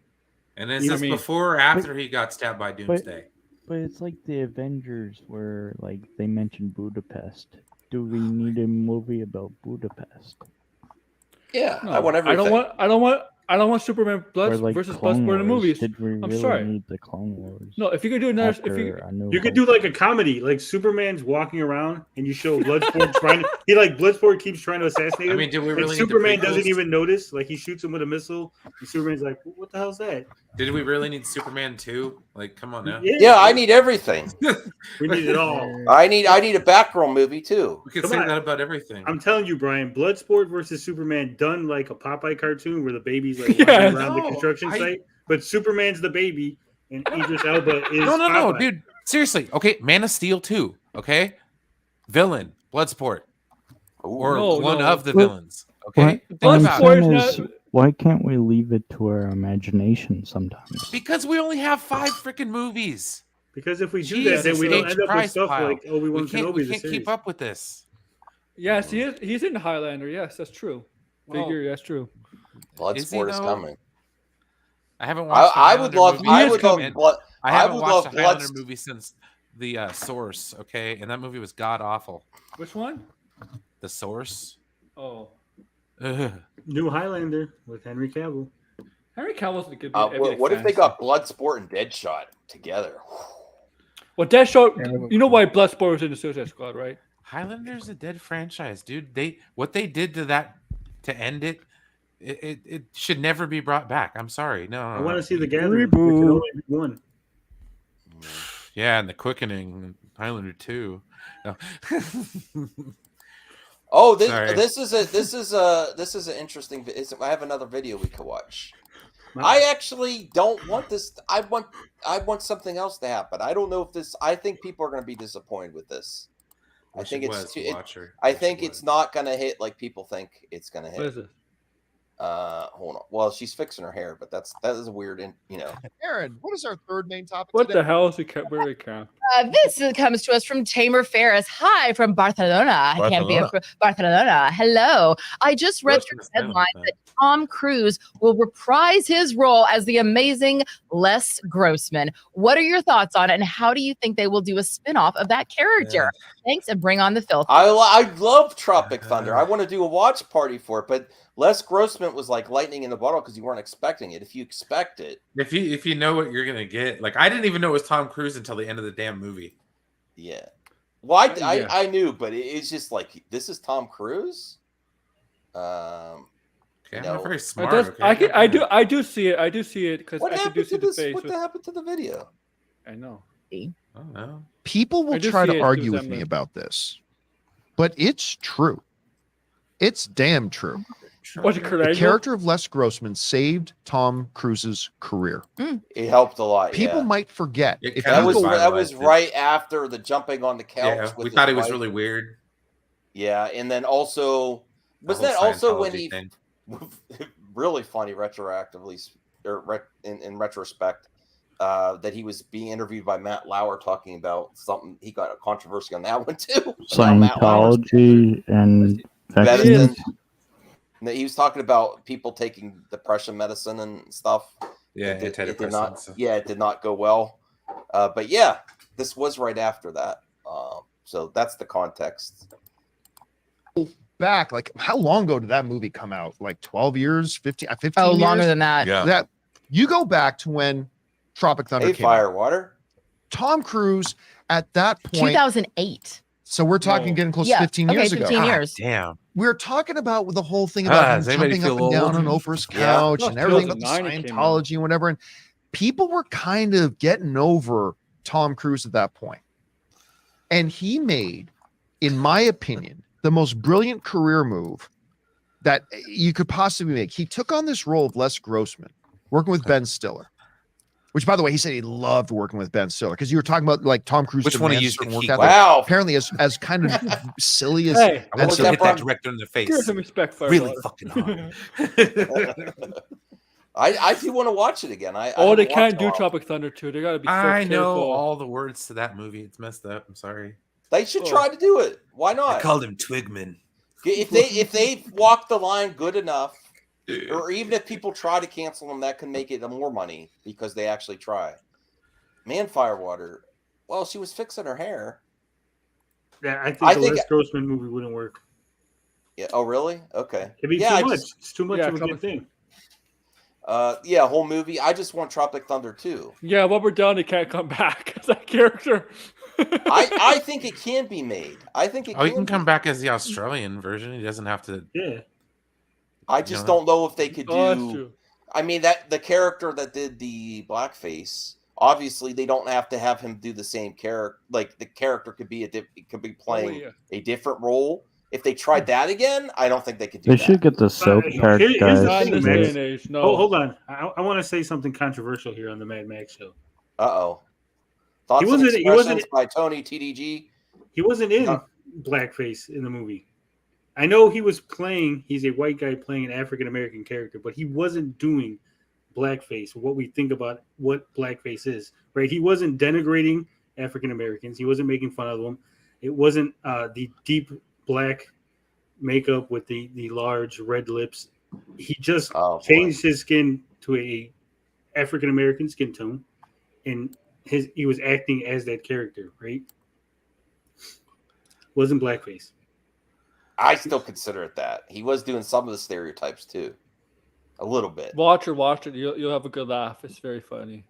And is this before or after he got stabbed by Doomsday? But it's like the Avengers where like they mentioned Budapest. Do we need a movie about Budapest? Yeah, No, I want everything. I don't want Superman versus Bloodsport in the movies. Did we really sorry. need the Clone Wars? No, if you could do another, You could do like a comedy, like Superman's walking around and you show Bloodsport Bloodsport keeps trying to assassinate him. I mean, do we and really Superman need the doesn't prequels? even notice. Like he shoots him with a missile, and Superman's like, "What the hell's that?" Did we really need Superman 2? Like, come on now. Yeah, I need everything. We need it all. I need a Batgirl movie too. We could say that about everything. I'm telling you, Brian, Bloodsport versus Superman done like a Popeye cartoon where the baby's like running around the construction site, but Superman's the baby and Idris Elba is No, Popeye. dude. Seriously. Okay, Man of Steel 2. Okay? Villain, Bloodsport. Or one of the villains. Okay? Why can't we leave it to our imagination sometimes? Because we only have 5 freaking movies. Because if we do that, then we don't end up with stuff like Obi-Wan Kenobi. We can't keep up with this. Yes, he's in Highlander. Yes, that's true. That's true. Bloodsport is coming. I haven't watched. I would love the Highlander Blood movie since the Source. Okay, and that movie was god awful. Which one? The Source. Oh. New Highlander with Henry Cavill. Henry Cavill's a good. What if they got Bloodsport and Deadshot together? Well, Deadshot. You know why Bloodsport was in the Suicide Squad, right? Highlander's a dead franchise, dude. What they did to that to end it. It should never be brought back. I'm sorry. No. I want to see the Gathering. There can only be one. Yeah, and the Quickening, Highlander 2. No. Oh, this is an interesting. I have another video we could watch. I actually don't want this. I want something else to happen. I don't know if this. I think people are going to be disappointed with this. I think it's not going to hit like people think it's going to hit. What is it? Hold on. Well, she's fixing her hair, but that is a weird, Aaron, what is our third main topic? What today? the hell is he kept? Where he capped? This comes to us from Tamer Ferris. Hi from Barcelona. I can't be a Barcelona. Hello. I just read through the headline that Tom Cruise will reprise his role as the amazing Les Grossman. What are your thoughts on it, and how do you think they will do a spin-off of that character? Thanks, and bring on the filth. I love Tropic Thunder. I want to do a watch party for it, but Les Grossman was like lightning in the bottle because you weren't expecting it. If you expect it, if you know what you're gonna get, like I didn't even know it was Tom Cruise until the end of the damn movie. Yeah. Well, I knew, but it's just like this is Tom Cruise. I'm not very smart. I do see it. I do see it because I do see the face. What happened to the video? I know. People will try to argue with me about this, but it's true. It's damn true. The character of Les Grossman saved Tom Cruise's career. It helped a lot. People yeah. might forget. That was right after the jumping on the couch. Yeah, we thought it was really weird. Yeah, and then also was that also when he really funny retroactively or in retrospect that he was being interviewed by Matt Lauer talking about something. He got a controversy on that one too. Scientology and medicine. He was talking about people taking depression medicine and stuff. Yeah, it did not go well. But yeah, this was right after that. So that's the context. Back, like how long ago did that movie come out? Like 12 years, 15 years? Longer than that. Yeah. That you go back to when Tropic Thunder came Firewater. out. Tom Cruise at that point 2008. So we're talking getting close to 15 years ago. 15 years. Damn. We're talking about the whole thing about him jumping up and down on Oprah's couch and everything about the Scientology and whatever. And people were kind of getting over Tom Cruise at that point. And he made, in my opinion, the most brilliant career move that you could possibly make. He took on this role of Les Grossman, working with Ben Stiller. Which, by the way, he said he loved working with Ben Stiller because you were talking about like Tom Cruise. Which one of you work think wow. Apparently, as kind of silly as. Hey, I want to hit that director in the face. Give some respect for really fucking hard. I do want to watch it again. They can't do Tropic Thunder 2. They got to be. I know all the words to that movie. It's messed up. I'm sorry. They should try to do it. Why not? I called him Twigman. If they walk the line good enough. Or even if people try to cancel them, that can make it more money because they actually try. Man, Firewater. Well, she was fixing her hair. Yeah, I think the Les Grossman movie wouldn't work. Yeah. Oh, really? Okay. It'd be too much. It's too much of a good thing. Yeah, whole movie. I just want Tropic Thunder 2. Yeah, Robert Downey can't come back as that character. I think it can be made. I think it. He can come back as the Australian version. He doesn't have to. Yeah. I just don't know if they could do. I mean, that the character that did the blackface. Obviously, they don't have to have him do the same character. Like the character could be playing a different role. If they tried that again, I don't think they could do that. They should get the soap character guys. No, hold on. I want to say something controversial here on the Mad Max show. Uh-oh. Thoughts and expressions by Tony TDG. He wasn't in blackface in the movie. I know he's a white guy playing an African-American character, but he wasn't doing blackface, what we think about what blackface is, right? He wasn't denigrating African-Americans. He wasn't making fun of them. It wasn't the deep black makeup with the large red lips. He just changed his skin to a African-American skin tone, and he was acting as that character, right? Wasn't blackface. I still consider it that. He was doing some of the stereotypes too. A little bit. Watch it. You'll have a good laugh. It's very funny.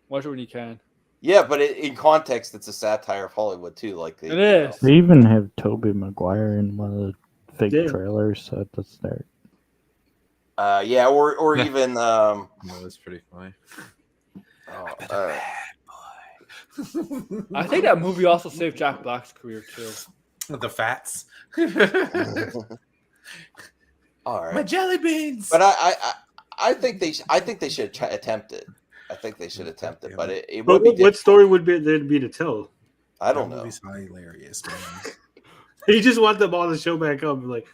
Watch it when you can. Yeah, but in context, it's a satire of Hollywood too. Like it is. They even have Tobey Maguire in one of the fake trailers at the start. Yeah, or even. No, that's pretty funny. I think that movie also saved Jack Black's career too. The fats. All right. My jelly beans. But I think they should attempt it. I think they should attempt it, but it would be. What story would there be to tell? I don't know. It's hilarious, man. You just want them all to show back up. Like,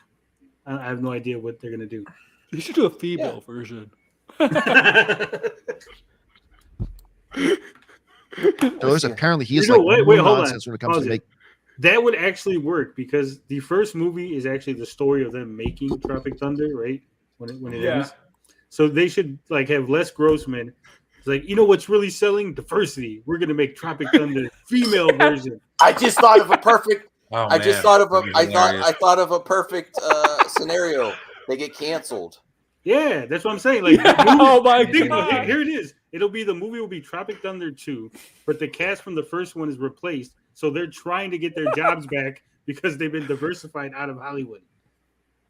I have no idea what they're gonna do. You should do a female version. Apparently, he is You know like what? Wait, hold nonsense on. when it comes to Pause make. That would actually work because the first movie is actually the story of them making Tropic Thunder, right? When it ends. So they should like have Les Grossman. It's like, you know what's really selling? Diversity. We're gonna make Tropic Thunder female version. I just thought of a perfect. Oh, I just man. thought of a. That'd be hilarious. I thought of a perfect scenario. They get canceled. Yeah, that's what I'm saying. Like, Oh my think God. about it. Here it is. The movie will be Tropic Thunder 2, but the cast from the first one is replaced. So they're trying to get their jobs back because they've been diversified out of Hollywood.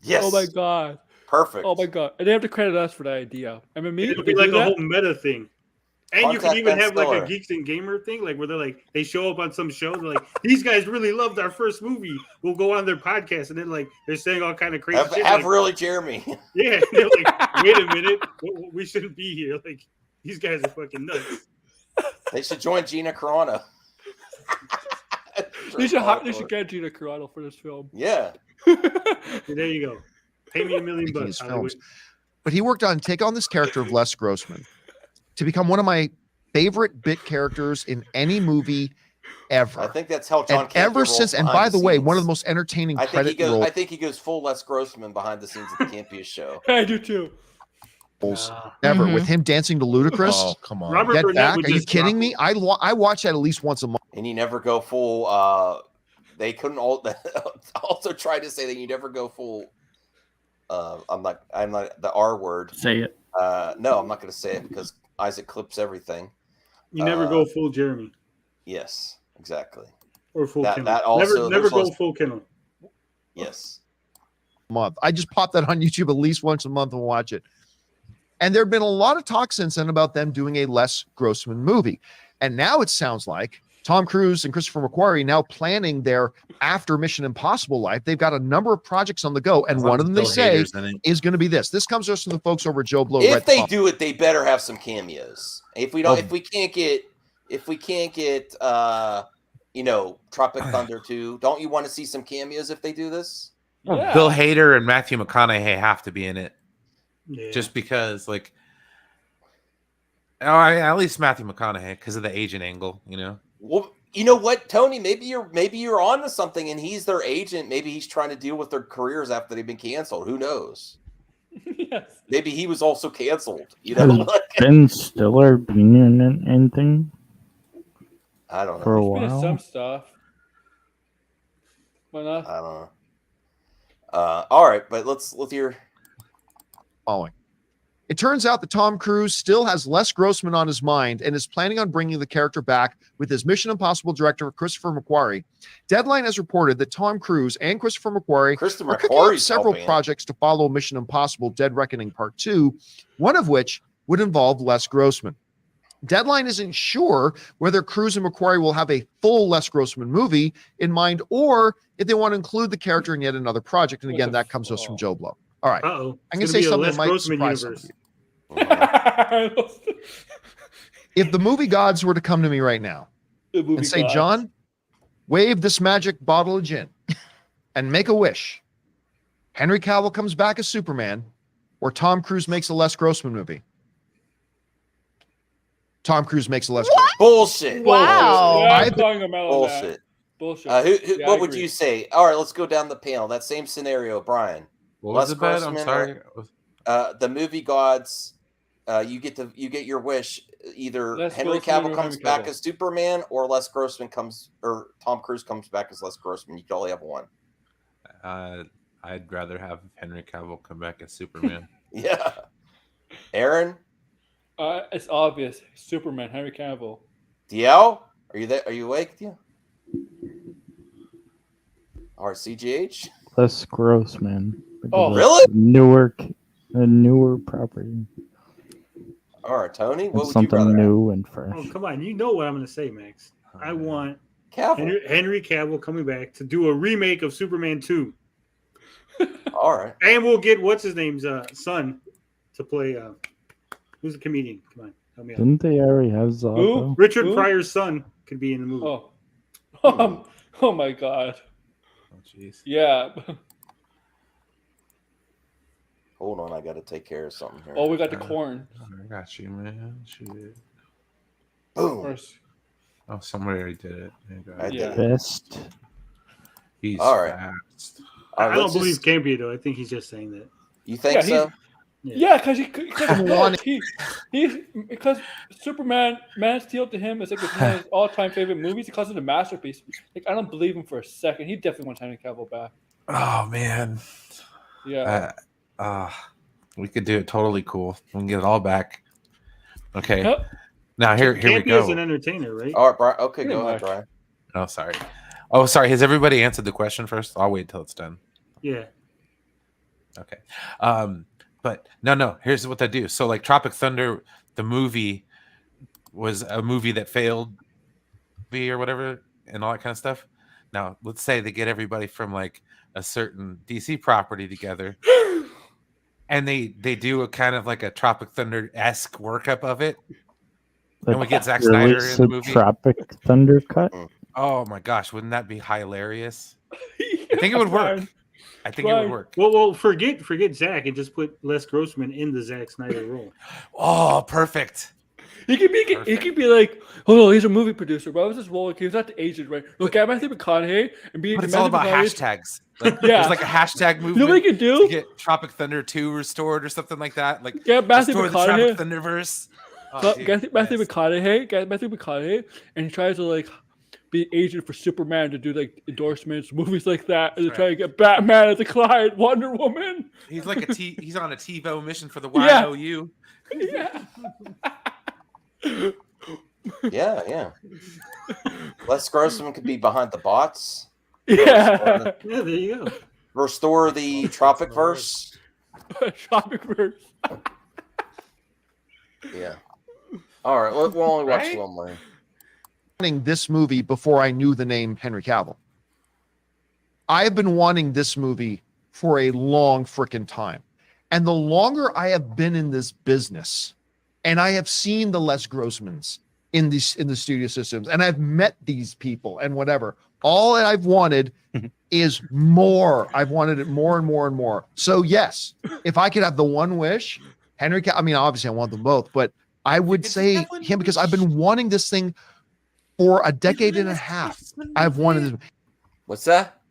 Yes. Oh my God. Perfect. Oh my God. And they have to credit us for that idea. I mean, me. It'll be like a whole meta thing. And you Contact can even Ben have like Stiller. a Geeks and Gamer thing, like where they're like, they show up on some show, they're like, these guys really loved our first movie. We'll go on their podcast, and then like they're saying all kind of crazy shit. Have like, really Jeremy. Yeah, they're like, wait a minute, we shouldn't be here. Like, these guys are fucking nuts. They should join Gina Carano. They should get Gina Carano for this film. Yeah. There you go. Pay me $1 million Making his bucks. films. But he worked on take on this character of Les Grossman to become one of my favorite bit characters in any movie ever. I think that's how John And Campbell ever rolls since, and behind by the way, scenes. one of the most entertaining I think credit he goes. roles. I think he goes full Les Grossman behind the scenes at the Campiest show. I do too. Ever Mhm. with him dancing to Ludacris. Oh, come on. Robert Get Burnett back. would Are you just kidding drop me? I watch that at least once a month. And you never go full. They couldn't also try to say that you never go full. I'm not the R word. Say it. No, I'm not going to say it because Isaac clips everything. You never go full Jeremy. Yes, exactly. Or full That- Kendall. that also- never go those- full Kendall. Yes. Month. I just pop that on YouTube at least once a month and watch it. And there have been a lot of talk since then about them doing a Les Grossman movie. And now it sounds like Tom Cruise and Christopher McQuarrie now planning their after Mission Impossible life. They've got a number of projects on the go, and one of them they say is going to be this. This comes to us from the folks over at Joe Blow. If they do it, they better have some cameos. If we don't, Oh. if we can't get, Tropic Thunder 2, don't you want to see some cameos if they do this? Yeah. Bill Hader and Matthew McConaughey have to be in it. Yeah. Just because, like, at least Matthew McConaughey because of the agent angle, you know. Well, you know what, Tony? Maybe you're on to something, and he's their agent. Maybe he's trying to deal with their careers after they've been canceled. Who knows? Yes. Maybe he was also canceled. You know, Has Ben Stiller been in anything I don't know. for a Been in while? some stuff. Why not? I don't know. All right, but let's hear. Following. It turns out that Tom Cruise still has Les Grossman on his mind and is planning on bringing the character back with his Mission Impossible director, Christopher McQuarrie. Deadline has reported that Tom Cruise and Christopher McQuarrie are cooking up several projects to follow Mission Impossible Dead Reckoning Part 2, one of which would involve Les Grossman. Deadline isn't sure whether Cruise and McQuarrie will have a full Les Grossman movie in mind or if they want to include the character in yet another project. And again, that comes to us from Joe Blow. All right. Uh-oh. I'm It's going to say gonna be a something that Les might Grossman surprise some universe. of you. If the movie gods were to come to me right now and say, gods. John, wave this magic bottle of gin and make a wish. Henry Cavill comes back as Superman or Tom Cruise makes a Les Grossman movie. Tom Cruise makes a Les Grossman. Bullshit. Wow. Yeah, I- I'm calling him out on that. Bullshit. Bullshit. Yeah, I What would agree. you say? All right, let's go down the panel. That same scenario, Brian. What was Les the bet? I'm Grossman sorry. or, the movie gods. You get your wish. Either Les Henry Grossman Cavill or comes Henry back Cavill. as Superman, or Tom Cruise comes back as Les Grossman. You can only have one. I'd rather have Henry Cavill come back as Superman. Yeah. Aaron, It's obvious. Superman, Henry Cavill. DL, are you there? Are you awake? DL? Or CGH? Les Grossman. Oh, really? A newer property. All right, Tony. What It's would you something rather? new and fresh. Oh, come on. You know what I'm going to say, Max. I want Cavill. Henry Cavill coming back to do a remake of Superman 2. All right. And we'll get what's his name's son to play. Who's the comedian? Come on, help me out. Didn't they already have Zotto? Richard Who? Pryor's son could be in the movie. Oh my God. Oh, jeez. Yeah. Hold on, I got to take care of something here. Oh, we got the corn. I got you, man. Shit. Boom. First. Oh, somebody already did it. I did it. Best. He's All right. fast. I don't believe Campy though. I think he's just saying that. You think so? Yeah, because Superman, Man of Steel to him is like one of his all-time favorite movies because of the masterpiece. Like I don't believe him for a second. He definitely wants Henry Cavill back. Oh man. Yeah. We could do it totally cool. We can get it all back. Okay. Yep. Now here we Campy go. is an entertainer, right? All right, Brian. Okay, go ahead, Brian. Oh, sorry. Oh, sorry. Has everybody answered the question first? I'll wait till it's done. Yeah. Okay. But no. Here's what they do. So, like Tropic Thunder, the movie was a movie that failed, or whatever, and all that kind of stuff. Now, let's say they get everybody from like a certain DC property together, and they do a kind of like a Tropic Thunder-esque workup of it, and we get Zack Snyder in the movie. Tropic Thunder cut. Oh my gosh, wouldn't that be hilarious? I think it would work. I think it would work. Well, forget Zach and just put Les Grossman in the Zack Snyder role. Oh, perfect. He could be like, oh no, he's a movie producer. But I was just rolling. He was not the agent, right? Look at Matthew McConaughey and be. But it's all about hashtags. Like, There's like a hashtag movement. You know what he could do? To get Tropic Thunder 2 restored or something like that. Like Matthew restore the McConaughey. Tropic Thunderverse. Matthew McConaughey, and he tries to like be agent for Superman to do like endorsements, movies like that, and to try to get Batman as a client, Wonder Woman. He's like he's on a TiVo mission for the YOU. Yeah. Les Grossman could be behind the bots. Yeah, there you go. Restore the Tropic Verse. Tropic Verse. Yeah. All right, we'll only watch one more. This movie before I knew the name Henry Cavill. I have been wanting this movie for a long freaking time. And the longer I have been in this business, and I have seen the Les Grossmans in the studio systems, and I've met these people and whatever, all that I've wanted is more. I've wanted it more and more and more. So yes, if I could have the one wish, Henry Cavill, I mean, obviously I want them both, but I would say him because I've been wanting this thing for a decade and a half. I've wanted this. What's that?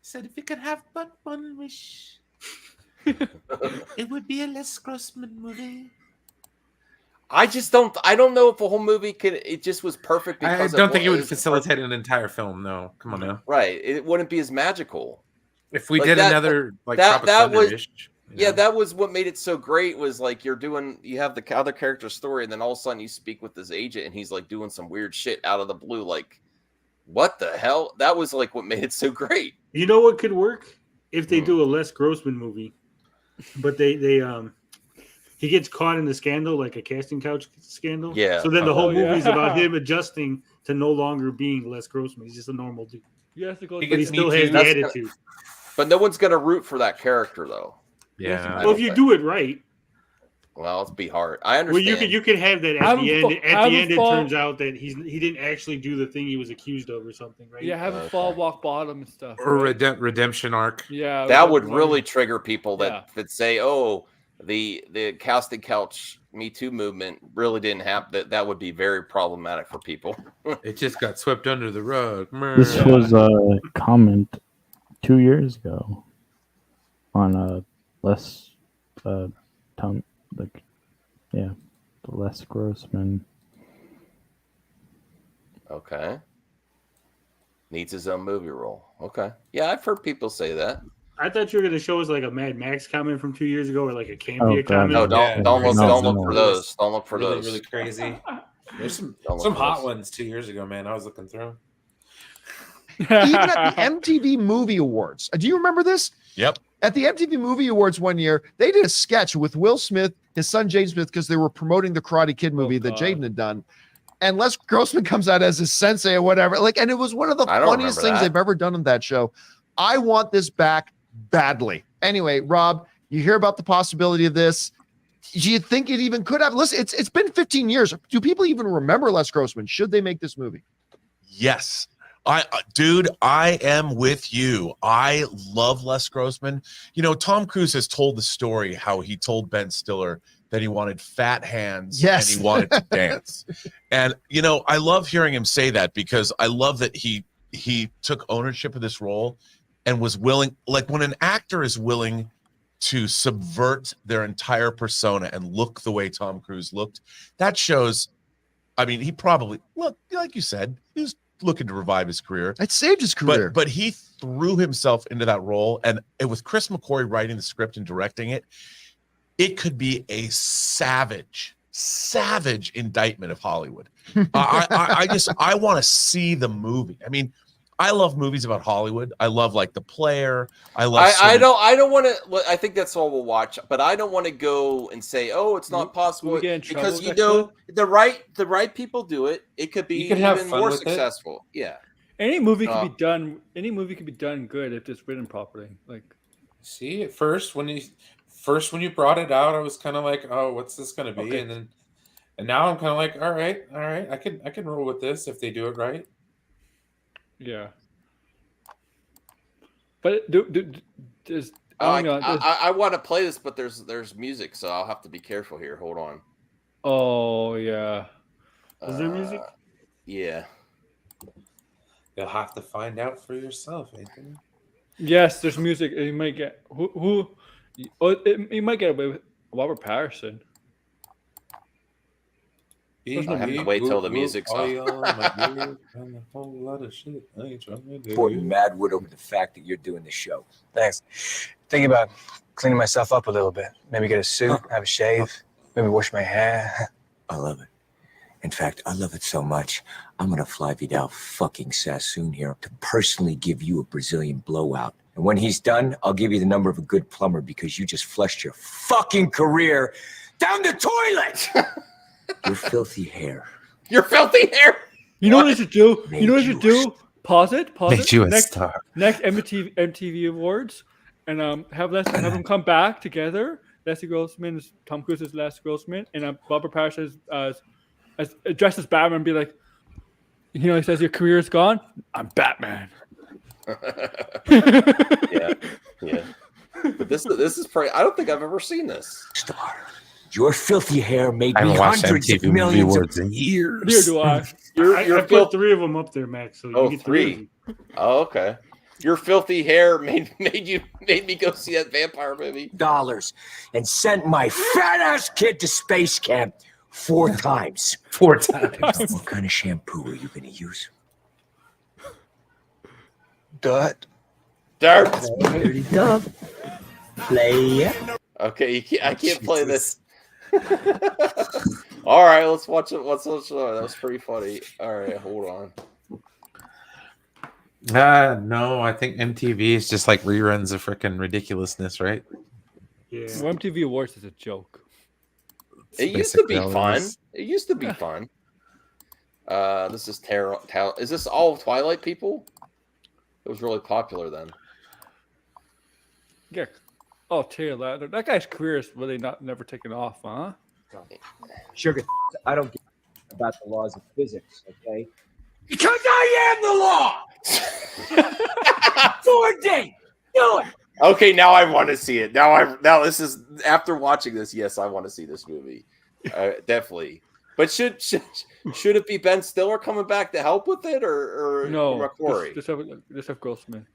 Said if you could have but one wish, it would be a Les Grossman movie. I don't know if a whole movie could. It just was perfect. Because I don't think it would facilitate an entire film. No, come on now. Right, it wouldn't be as magical. If we did another like that was. Thunder-ish, Yeah, that was what made it so great. Was like you have the other character's story, and then all of a sudden you speak with this agent, and he's like doing some weird shit out of the blue. Like, what the hell? That was like what made it so great. You know what could work if they do a Les Grossman movie, but he gets caught in the scandal, like a casting couch scandal. Yeah. So then the whole movie's about him adjusting to no longer being Les Grossman. He's just a normal dude. Yes, but he still has the attitude. But no one's gonna root for that character though. Yeah. Well, if you do it right. Well, it'd be hard. I understand. Well, you could have that at the end. At the end, it turns out that he didn't actually do the thing he was accused of or something, right? Yeah, have him fall, walk bottom and stuff. Or redemption arc. Yeah, that would really trigger people that say, "Oh, the casting couch Me Too movement really didn't happen." That would be very problematic for people. It just got swept under the rug. This was a comment 2 years ago on Les Les Grossman. Okay. Needs his own movie role. Okay. Yeah, I've heard people say that. I thought you were going to show us like a Mad Max comment from 2 years ago, or like a Campy comment. No, don't look for those. Don't look for those. Really crazy. There's some hot ones 2 years ago, man. I was looking through. Even at the MTV Movie Awards, do you remember this? Yep. At the MTV Movie Awards one year, they did a sketch with Will Smith, his son Jaden Smith, because they were promoting the Karate Kid movie that Jaden had done. And Les Grossman comes out as his sensei or whatever. And it was one of the funniest things they've ever done on that show. I want this back badly. Anyway, Rob, you hear about the possibility of this. Do you think it even could have? Listen, it's been 15 years. Do people even remember Les Grossman? Should they make this movie? Yes. Dude, I am with you. I love Les Grossman. You know, Tom Cruise has told the story how he told Ben Stiller that he wanted fat hands Yes. and he wanted to dance. And I love hearing him say that, because I love that he took ownership of this role and was willing, like when an actor is willing to subvert their entire persona and look the way Tom Cruise looked, that shows. I mean, he probably, look, like you said, he was looking to revive his career. It saved his career. But he threw himself into that role, and with Chris McQuarrie writing the script and directing it, it could be a savage indictment of Hollywood. I want to see the movie. I mean, I love movies about Hollywood. I love like The Player. I don't want to. I think that's all we'll watch, but I don't want to go and say, "Oh, it's not possible," because the right people do it. It could be even more successful. Yeah. Any movie can be done. Any movie can be done good if it's written properly. Like, see, at first when you brought it out, I was kind of like, "Oh, what's this going to be?" Okay. And now I'm kind of like, "All right, I can roll with this if they do it right." Yeah. But I want to play this, but there's music, so I'll have to be careful here. Hold on. Oh yeah. Is there music? Yeah. You'll have to find out for yourself, Anthony. Yes, there's music. You might get you might get away with Robert Pattinson. I have to wait till the music's on. Important Madwood over the fact that you're doing the show. Thanks. Thinking about cleaning myself up a little bit. Maybe get a suit, have a shave, maybe wash my hair. I love it. In fact, I love it so much, I'm gonna fly Vidal fucking Sassoon here to personally give you a Brazilian blowout. And when he's done, I'll give you the number of a good plumber because you just flushed your fucking career down the toilet. Your filthy hair. Your filthy hair. You know what they should do? You know what they should do? Pause it. Made you a star. Next MTV Awards, and have them come back together. Leslie Grossman is Tom Cruise's Leslie Grossman, and Robert Pattinson as dressed as Batman, and be like, he says, "Your career is gone. I'm Batman." Yeah. But this is probably. I don't think I've ever seen this. Star. Your filthy hair made I me haven't watched hundreds of MTV millions Awards in years. Neither do I. I put 3 of them up there, Max. So you get 3. Oh, okay. Your filthy hair made me go see that vampire movie. Dollars and sent my fat ass kid to space camp 4 times. 4 times. What kind of shampoo are you going to use? Dirt. Dirty Dove. Play it. Okay, I can't play this. All right, let's watch it. Let's watch it. That was pretty funny. All right, hold on. No, I think MTV is just like reruns of freaking ridiculousness, right? Yeah. Well, MTV Awards is a joke. It used to be fun. It used to be fun. This is Is this all Twilight people? It was really popular then. Yeah. Oh, Taylor, that guy's career is really never taken off, huh? Sugar, I don't get about the laws of physics, okay? Because I am the law. 4D. Do it. Okay, now I want to see it. Now this is after watching this. Yes, I want to see this movie. Definitely. But should it be Ben Stiller coming back to help with it, or no? McQuarrie? Just have Grossman.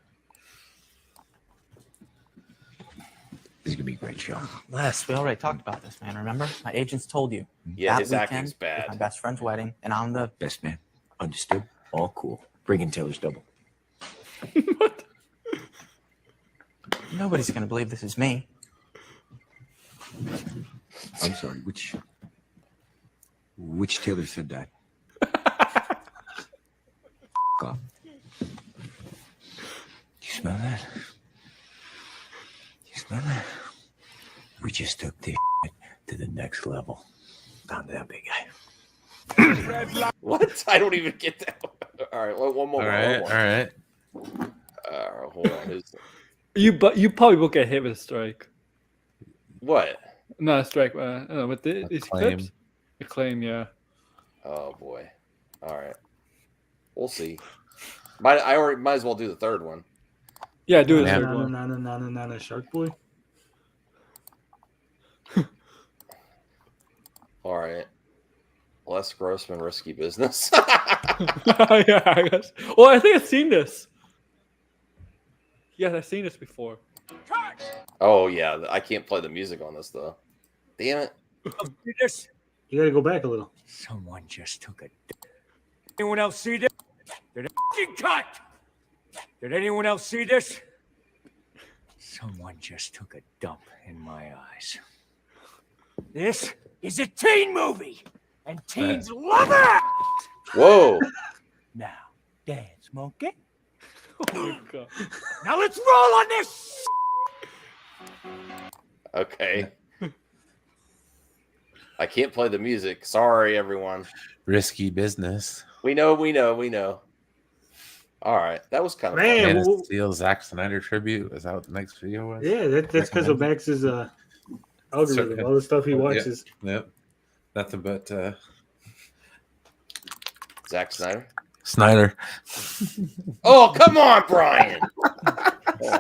This is gonna be a great show. Les, we already talked about this, man. Remember? My agents told you. Yeah, that his acting's bad. is my best friend's wedding, and I'm the best man. Understood. All cool. Bring in Taylor's double. Nobody's gonna believe this is me. I'm sorry. Which Taylor said that? Off. You smell that? You smell that? We just took this to the next level. Down to that big guy. What? I don't even get that. All right, one more. All right. Hold on. You probably will get hit with a strike. What? Not a strike. I don't know, with these clips. A claim, yeah. Oh boy. All right. We'll see. Might as well do the third one. Yeah, do the third one. Not a Shark Boy. All right. Less Grossman, Risky Business. Yeah, I guess. Well, I think I've seen this. Yes, I've seen this before. Oh yeah, I can't play the music on this though. Damn it! You gotta go back a little. Someone just took a. Anyone else see this? Did it cut? Did anyone else see this? Someone just took a dump in my eyes. This is a teen movie, and teens love it. Whoa! Now, dance, monkey. Oh my God. Now let's roll on this. Okay. I can't play the music. Sorry, everyone. Risky Business. We know. All right, that was kind of Man fun. of Steel, Zack Snyder tribute. Is that what the next video was? Yeah, that's because of Max's algorithm, all the stuff he watches. Yep. Nothing but Zack Snyder. Snyder. Oh, come on, Brian.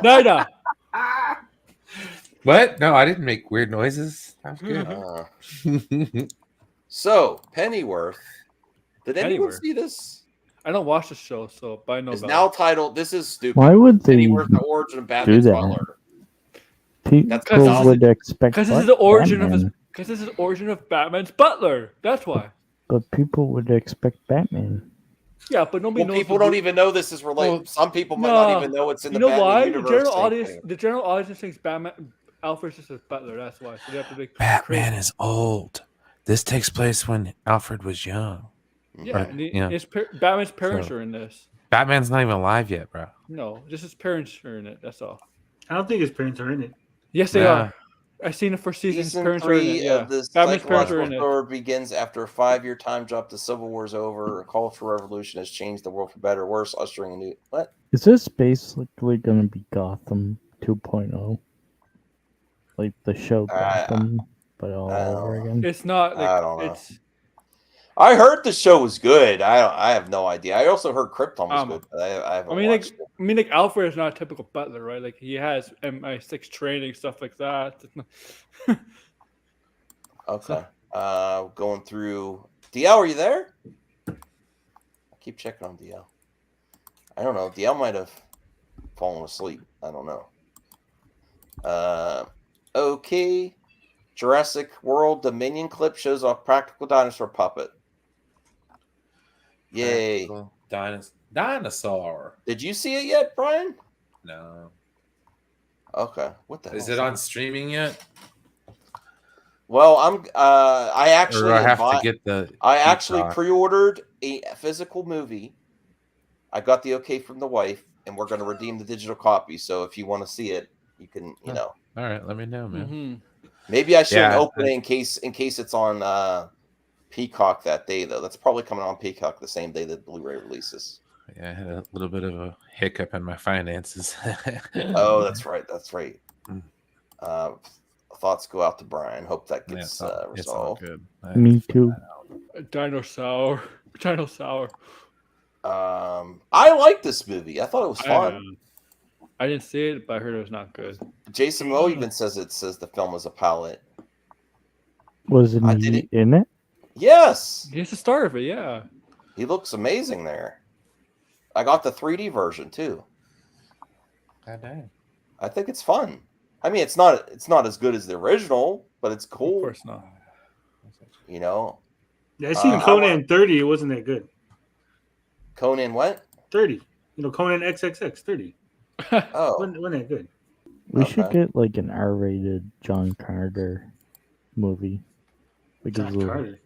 Snyder. What? No, I didn't make weird noises. That was good. So, Pennyworth. Did anyone Pennyworth. see this? I don't watch the show, so but I know It's about now it. titled. This is stupid. Why would they Pennyworth: The Origin of do Batman's that? Butler. People Because would expect Because this is the origin Batman, of his. Because this is the origin of Batman's Butler. That's why. but people would expect Batman. Yeah, but nobody knows. People don't even know this is related. Well, Some people might not even know it's in the Batman why? universe. The general Same audience. thing. The general audience thinks Batman. Alfred's just a butler. That's why. So they have to be Batman crazy. is old. This takes place when Alfred was young. Yeah, Or, and yeah. Batman's parents So- are in this. Batman's not even alive yet, bro. No, just his parents are in it. That's all. I don't think his parents are in it. Yes, they Yeah. are. I've seen the first season. His Season parents are in 3 it. Yeah, of the Batman's parents are psychological in it. thriller begins after a 5-year time drop. The Civil War is over. A cultural revolution has changed the world for better or worse, ushering a new what? Is this basically going to be Gotham 2.0? Like the show Gotham, but all over again? It's not. Like, I don't know. It's. I heard the show was good. I have no idea. I also heard Krypton was good. But I haven't I mean, watched like Alfred is not a typical butler, right? Like he has MI6 training, stuff like that. it. Okay. Going through. DL, are you there? I keep checking on DL. I don't know. DL might have fallen asleep. I don't know. Okay. Jurassic World Dominion clip shows off practical dinosaur puppet. Yay. Dinosaur. Did you see it yet, Brian? No. Okay. What the hell? Is it on streaming yet? Well, I actually Or I have to get the I actually Peacock. pre-ordered a physical movie. I got the okay from the wife, and we're going to redeem the digital copy. So if you want to see it, you can, All right, let me know, man. Mm-hmm. Maybe I shouldn't Yeah, open it in case it's on Peacock that day though. That's probably coming on Peacock the same day that Blu-ray releases. Yeah, I had a little bit of a hiccup in my finances. Oh, that's right. That's right. Mm. Thoughts go out to Brian. Hope that Yeah, gets it's all resolved. good. Me too. Dinosaur. Dinosaur. I like this movie. I thought it was fun. I didn't see it, but I heard it was not good. Jason Moe even says the film is a palette. Wasn't I he did it. in it? Yes, He's the star of it, yeah. he looks amazing there. I got the 3D version too. God dang. I think it's fun. I mean, it's not as good as the original, but it's cool. Of course not. You know, Yeah, I seen Conan 30. It wasn't that good. Conan what? 30. You know, Conan XXX 30. Oh, wasn't that good. We should get like an R-rated John Carter movie. Because John Carter.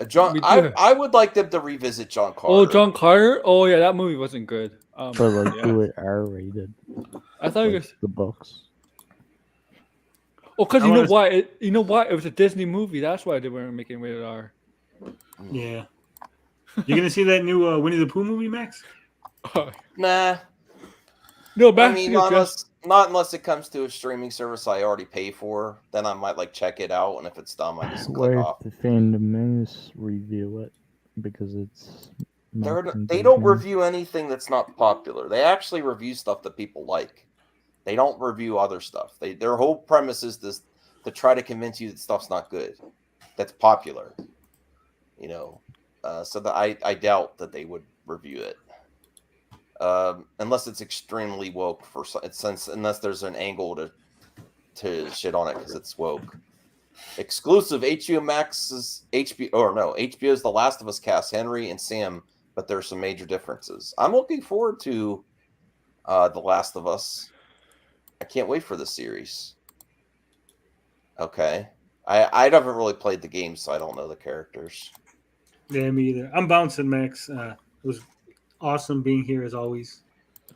John. I would like them to revisit John Carter. Oh, John Carter? Oh, yeah, that movie wasn't good. But like yeah. do it R-rated. I thought it like was the books. Oh, because I you know wanna- why? It was a Disney movie. That's why they weren't making rated R. Yeah. You gonna see that new Winnie the Pooh movie, Max? Nah. No, I back mean, to not unless it comes to a streaming service I already pay for. Then I might like check it out, and if it's dumb, I just click Where off. the Phantom Menace review it because it's They don't review anything that's not popular. They actually review stuff that people like. They don't review other stuff. Their whole premise is this: to try to convince you that stuff's not good, that's popular. So that I doubt that they would review it, unless it's extremely woke unless there's an angle to shit on it because it's woke. Exclusive HBO Max's HBO's The Last of Us cast Henry and Sam, but there's some major differences. I'm looking forward to The Last of Us. I can't wait for the series. Okay. I haven't really played the game, so I don't know the characters. Yeah, me either. I'm bouncing, Max. It was awesome being here as always.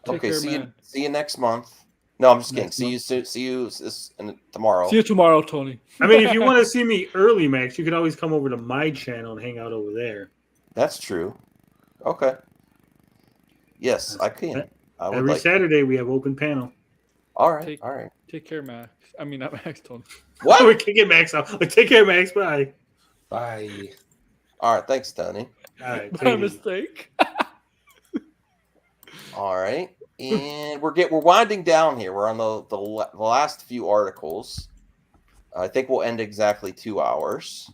Okay, see you next month. No, I'm just kidding. See you tomorrow. See you tomorrow, Tony. I mean, if you want to see me early, Max, you can always come over to my channel and hang out over there. That's true. Okay. Yes, I can. Every Saturday we have open panel. All right. All right. Take care, Max. I mean, not Max, Tony. What? We can get Max out. Take care, Max. Bye. Bye. All right. Thanks, Tony. All right. My mistake. All right. And we're winding down here. We're on the last few articles. I think we'll end exactly 2 hours.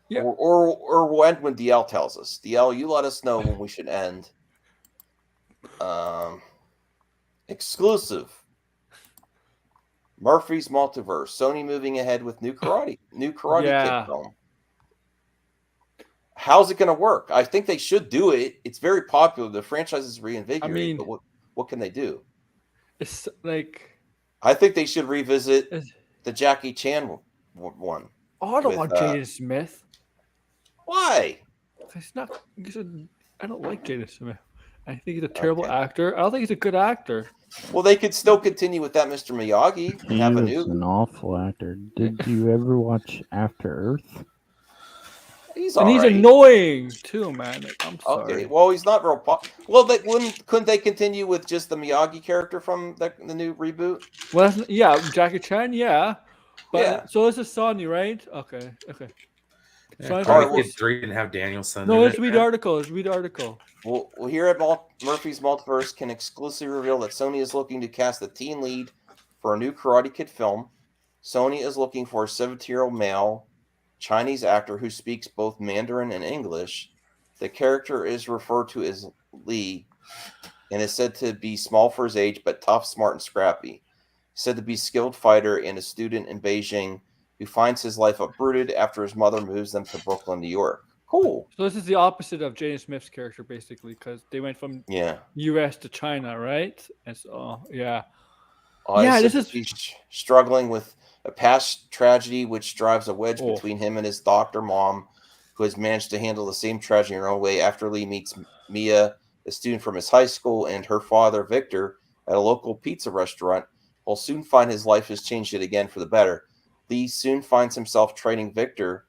Yeah. Or we'll end when DL tells us. DL, you let us know when we should end. Exclusive. Murphy's Multiverse. Sony moving ahead with new Karate Kid film. How's it going to work? I think they should do it. It's very popular. The franchise is reinvigorated. But what can they do? It's like I think they should revisit the Jackie Chan one. Oh, I don't want Jaden Smith. Why? It's not. I don't like Jaden Smith. I think he's a terrible actor. I don't think he's a good actor. Well, they could still continue with that Mr. Miyagi. He was an awful actor. Did you ever watch After Earth? He's annoying too, man. I'm sorry. Okay, well, he's not real Well, couldn't they continue with just the Miyagi character from the new reboot? Well, Jackie Chan, but so is Sonny, right? Okay. Karate Kid 3 didn't have Danielson. No, let's read the article. Well, here at Murphy's Multiverse can exclusively reveal that Sony is looking to cast the teen lead for a new Karate Kid film. Sony is looking for a 70-year-old male Chinese actor who speaks both Mandarin and English. The character is referred to as Li and is said to be small for his age, but tough, smart, and scrappy. Said to be a skilled fighter and a student in Beijing who finds his life uprooted after his mother moves them to Brooklyn, New York. Cool. So this is the opposite of Jaden Smith's character, basically, because they went from U.S. to China, right? And so, this is he's struggling with a past tragedy which drives a wedge between him and his doctor mom, who has managed to handle the same tragedy in her own way. After Lee meets Mia, a student from his high school, and her father, Victor, at a local pizza restaurant, will soon find his life has changed it again for the better. Lee soon finds himself training Victor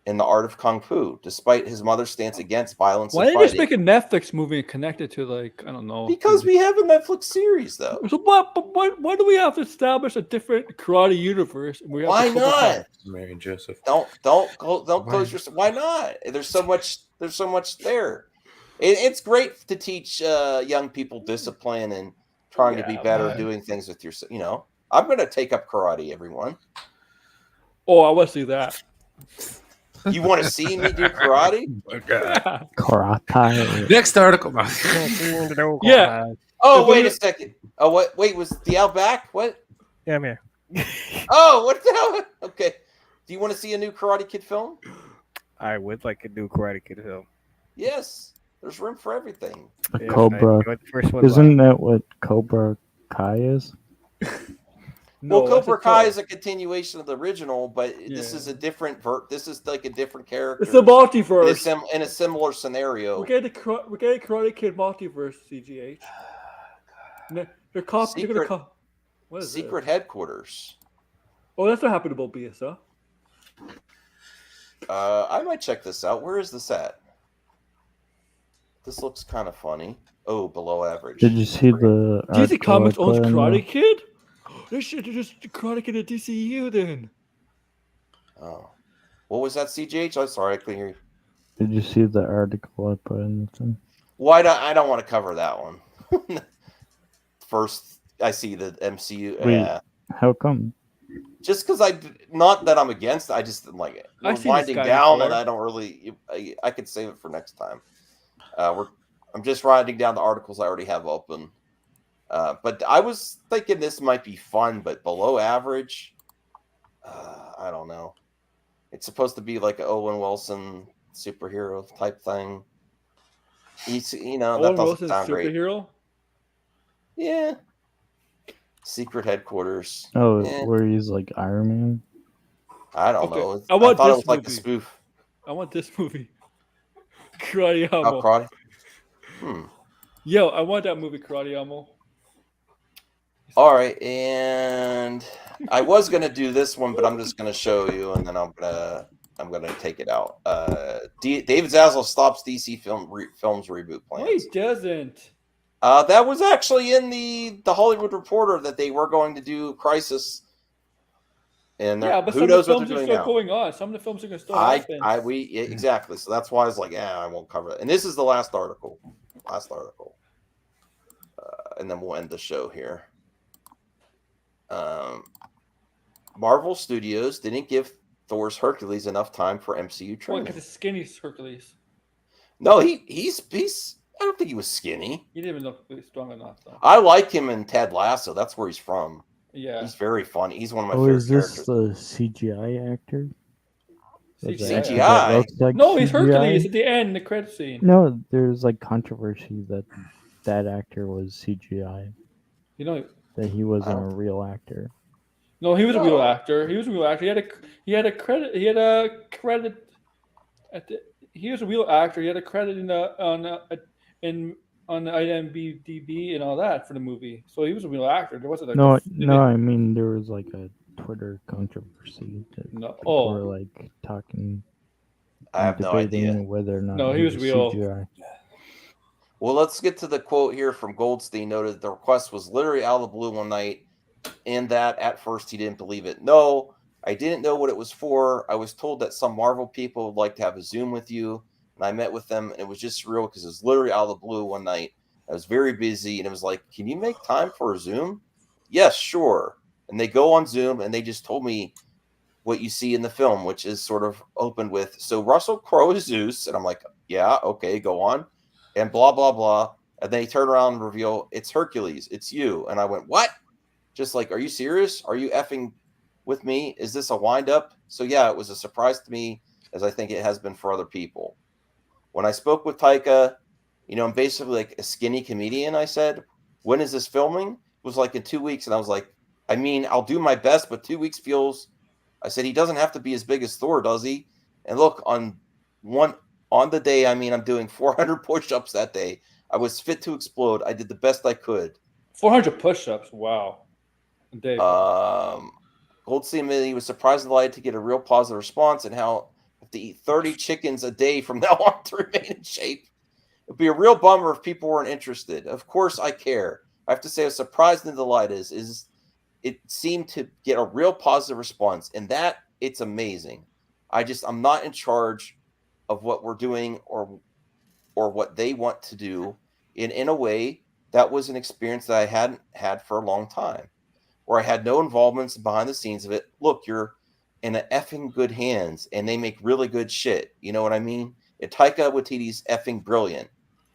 in the art of Kung Fu, despite his mother's stance against violence. Why did you just make a Netflix movie connected to, like, I don't know? Because we have a Netflix series, though. So why do we have to establish a different karate universe? Why not? Mary and Joseph. Don't close your. Why not? There's so much there. It's great to teach young people discipline and trying to be better, doing things with your. I'm going to take up karate, everyone. Oh, I want to see that. You want to see me do karate? Okay. Karate. Next article. Yeah. Oh, wait a second. Oh, what? Wait, was DL back? What? Yeah, I'm here. Oh, what the hell? Okay. Do you want to see a new Karate Kid film? I would like a new Karate Kid film. Yes. There's room for everything. Cobra. Isn't that what Cobra Kai is? Well, Cobra Kai is a continuation of the original, but this is a different this is like a different character. It's a multiverse in a similar scenario. We get a Karate Kid multiverse, CGH. They're copying. What is Secret Headquarters. Oh, that's what happened to Mobius, huh? I might check this out. Where is this at? This looks kind of funny. Oh, below average. Did you see the? DC Comics owns Karate Kid. They should just Karate Kid at DCU then. Oh, what was that, CGH? I'm sorry, I couldn't hear you. Did you see the article I put in the thing? Well, I don't want to cover that one. First, I see the MCU. Wait, how come? just because not that I'm against it, I just didn't like it. We're winding down, and I don't really. I could save it for next time. I'm just writing down the articles I already have open. But I was thinking this might be fun, but below average. I don't know. It's supposed to be like an Owen Wilson superhero type thing. That doesn't sound great. Superhero? Yeah. Secret headquarters. Oh, where he's like Iron Man. I don't know. I thought it was like a spoof. I want this movie. Karate Amo. Karate? Yo, I want that movie, Karate Amo. All right, and I was gonna do this one, but I'm just gonna show you, and then I'm gonna take it out. David Zaslav stops DC films reboot plans. No, he doesn't. That was actually in the Hollywood Reporter that they were going to do Crisis. And but who knows what they're doing still now? going on. Some of the films are going to still happen. Exactly. So that's why I was like, I won't cover it. And this is the last article. And then we'll end the show here. Marvel Studios didn't give Thor's Hercules enough time for MCU training. Because it's skinny Hercules. No, he's. I don't think he was skinny. He didn't even look strong enough, though. I like him in Ted Lasso. That's where he's from. Yeah, he's very funny. He's one of my favorite characters. Is this the CGI actor? CGI? Like no, he's CGI? Hercules at the end, the credit scene. No, there's like controversy that actor was CGI. That he wasn't a real actor. No, he was a real actor. He was a real actor. He had a credit. He was a real actor. He had a credit on the IMDb and all that for the movie. So he was a real actor. There wasn't No, I mean there was like a Twitter controversy that people were like talking. I have no idea whether or not. No, he was real. CGI. Well, let's get to the quote here from Goldstein. Noted the request was literally out of the blue one night, and that at first he didn't believe it. No, I didn't know what it was for. I was told that some Marvel people would like to have a Zoom with you, and I met with them, and it was just surreal because it was literally out of the blue one night. I was very busy, and it was like, can you make time for a Zoom? Yes, sure. And they go on Zoom, and they just told me what you see in the film, which is sort of opened with, so Russell Crowe is Zeus, and I'm like, yeah, okay, go on. And blah, blah, blah. And then he turned around and reveal, it's Hercules. It's you. And I went, what? Just like, are you serious? Are you effing with me? Is this a wind-up? So, yeah, it was a surprise to me, as I think it has been for other people. When I spoke with Taika, I'm basically like a skinny comedian, I said, when is this filming? It was like in 2 weeks. And I was like, I mean, I'll do my best, but 2 weeks feels... I said, he doesn't have to be as big as Thor, does he? And look, on the day, I mean, I'm doing 400 push-ups that day. I was fit to explode. I did the best I could. 400 push-ups. Wow. Dave. Goldstein admitted he was surprised and delighted to get a real positive response and how if to eat 30 chickens a day from now on to remain in shape. It'd be a real bummer if people weren't interested. Of course, I care. I have to say, I was surprised and delighted is it seemed to get a real positive response, and that it's amazing. I'm not in charge of what we're doing or what they want to do. In a way, that was an experience that I hadn't had for a long time, where I had no involvements behind the scenes of it. Look, you're in a effing good hands, and they make really good shit. You know what I mean? And Taika Waititi's effing brilliant.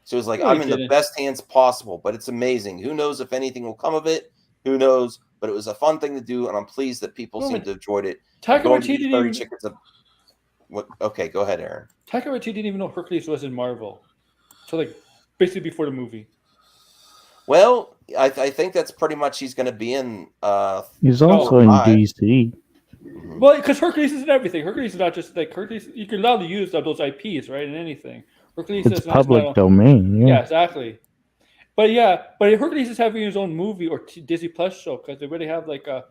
So it's like, I'm in the best hands possible, but it's amazing. Who knows if anything will come of it? Who knows? But it was a fun thing to do, and I'm pleased that people seem to have enjoyed it. Taika Waititi Okay, go ahead, Aaron. Taika Waititi didn't even know Hercules was in Marvel. So, like, basically before the movie. Well, I think that's pretty much he's going to be in. He's also in DC. Well, because Hercules is in everything. Hercules is not just like Hercules. You can allow the use of those IPs, right, in anything. Hercules it's public domain. Yeah, exactly. But Hercules is having his own movie or Disney Plus show because they already have like a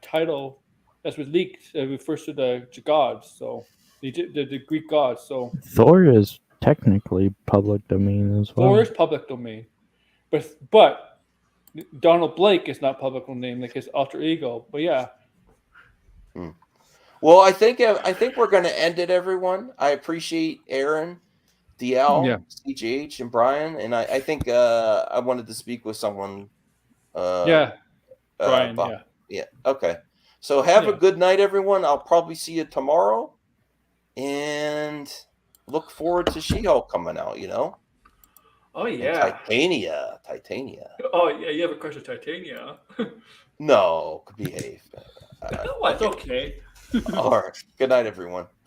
title that was leaked that refers to the gods, so the Greek gods. So Thor is technically public domain as well. Thor is public domain, but Donald Blake is not public domain, like his alter ego. But yeah. Well, I think we're going to end it, everyone. I appreciate Aaron, DL, CGH, and Brian, and I think I wanted to speak with someone. Brian. Yeah. Okay. So have a good night, everyone. I'll probably see you tomorrow, and look forward to She-Hulk coming out. Oh yeah, Titania. Oh yeah, you have a crush on Titania. No, behave. No, it's okay. All right. Good night, everyone.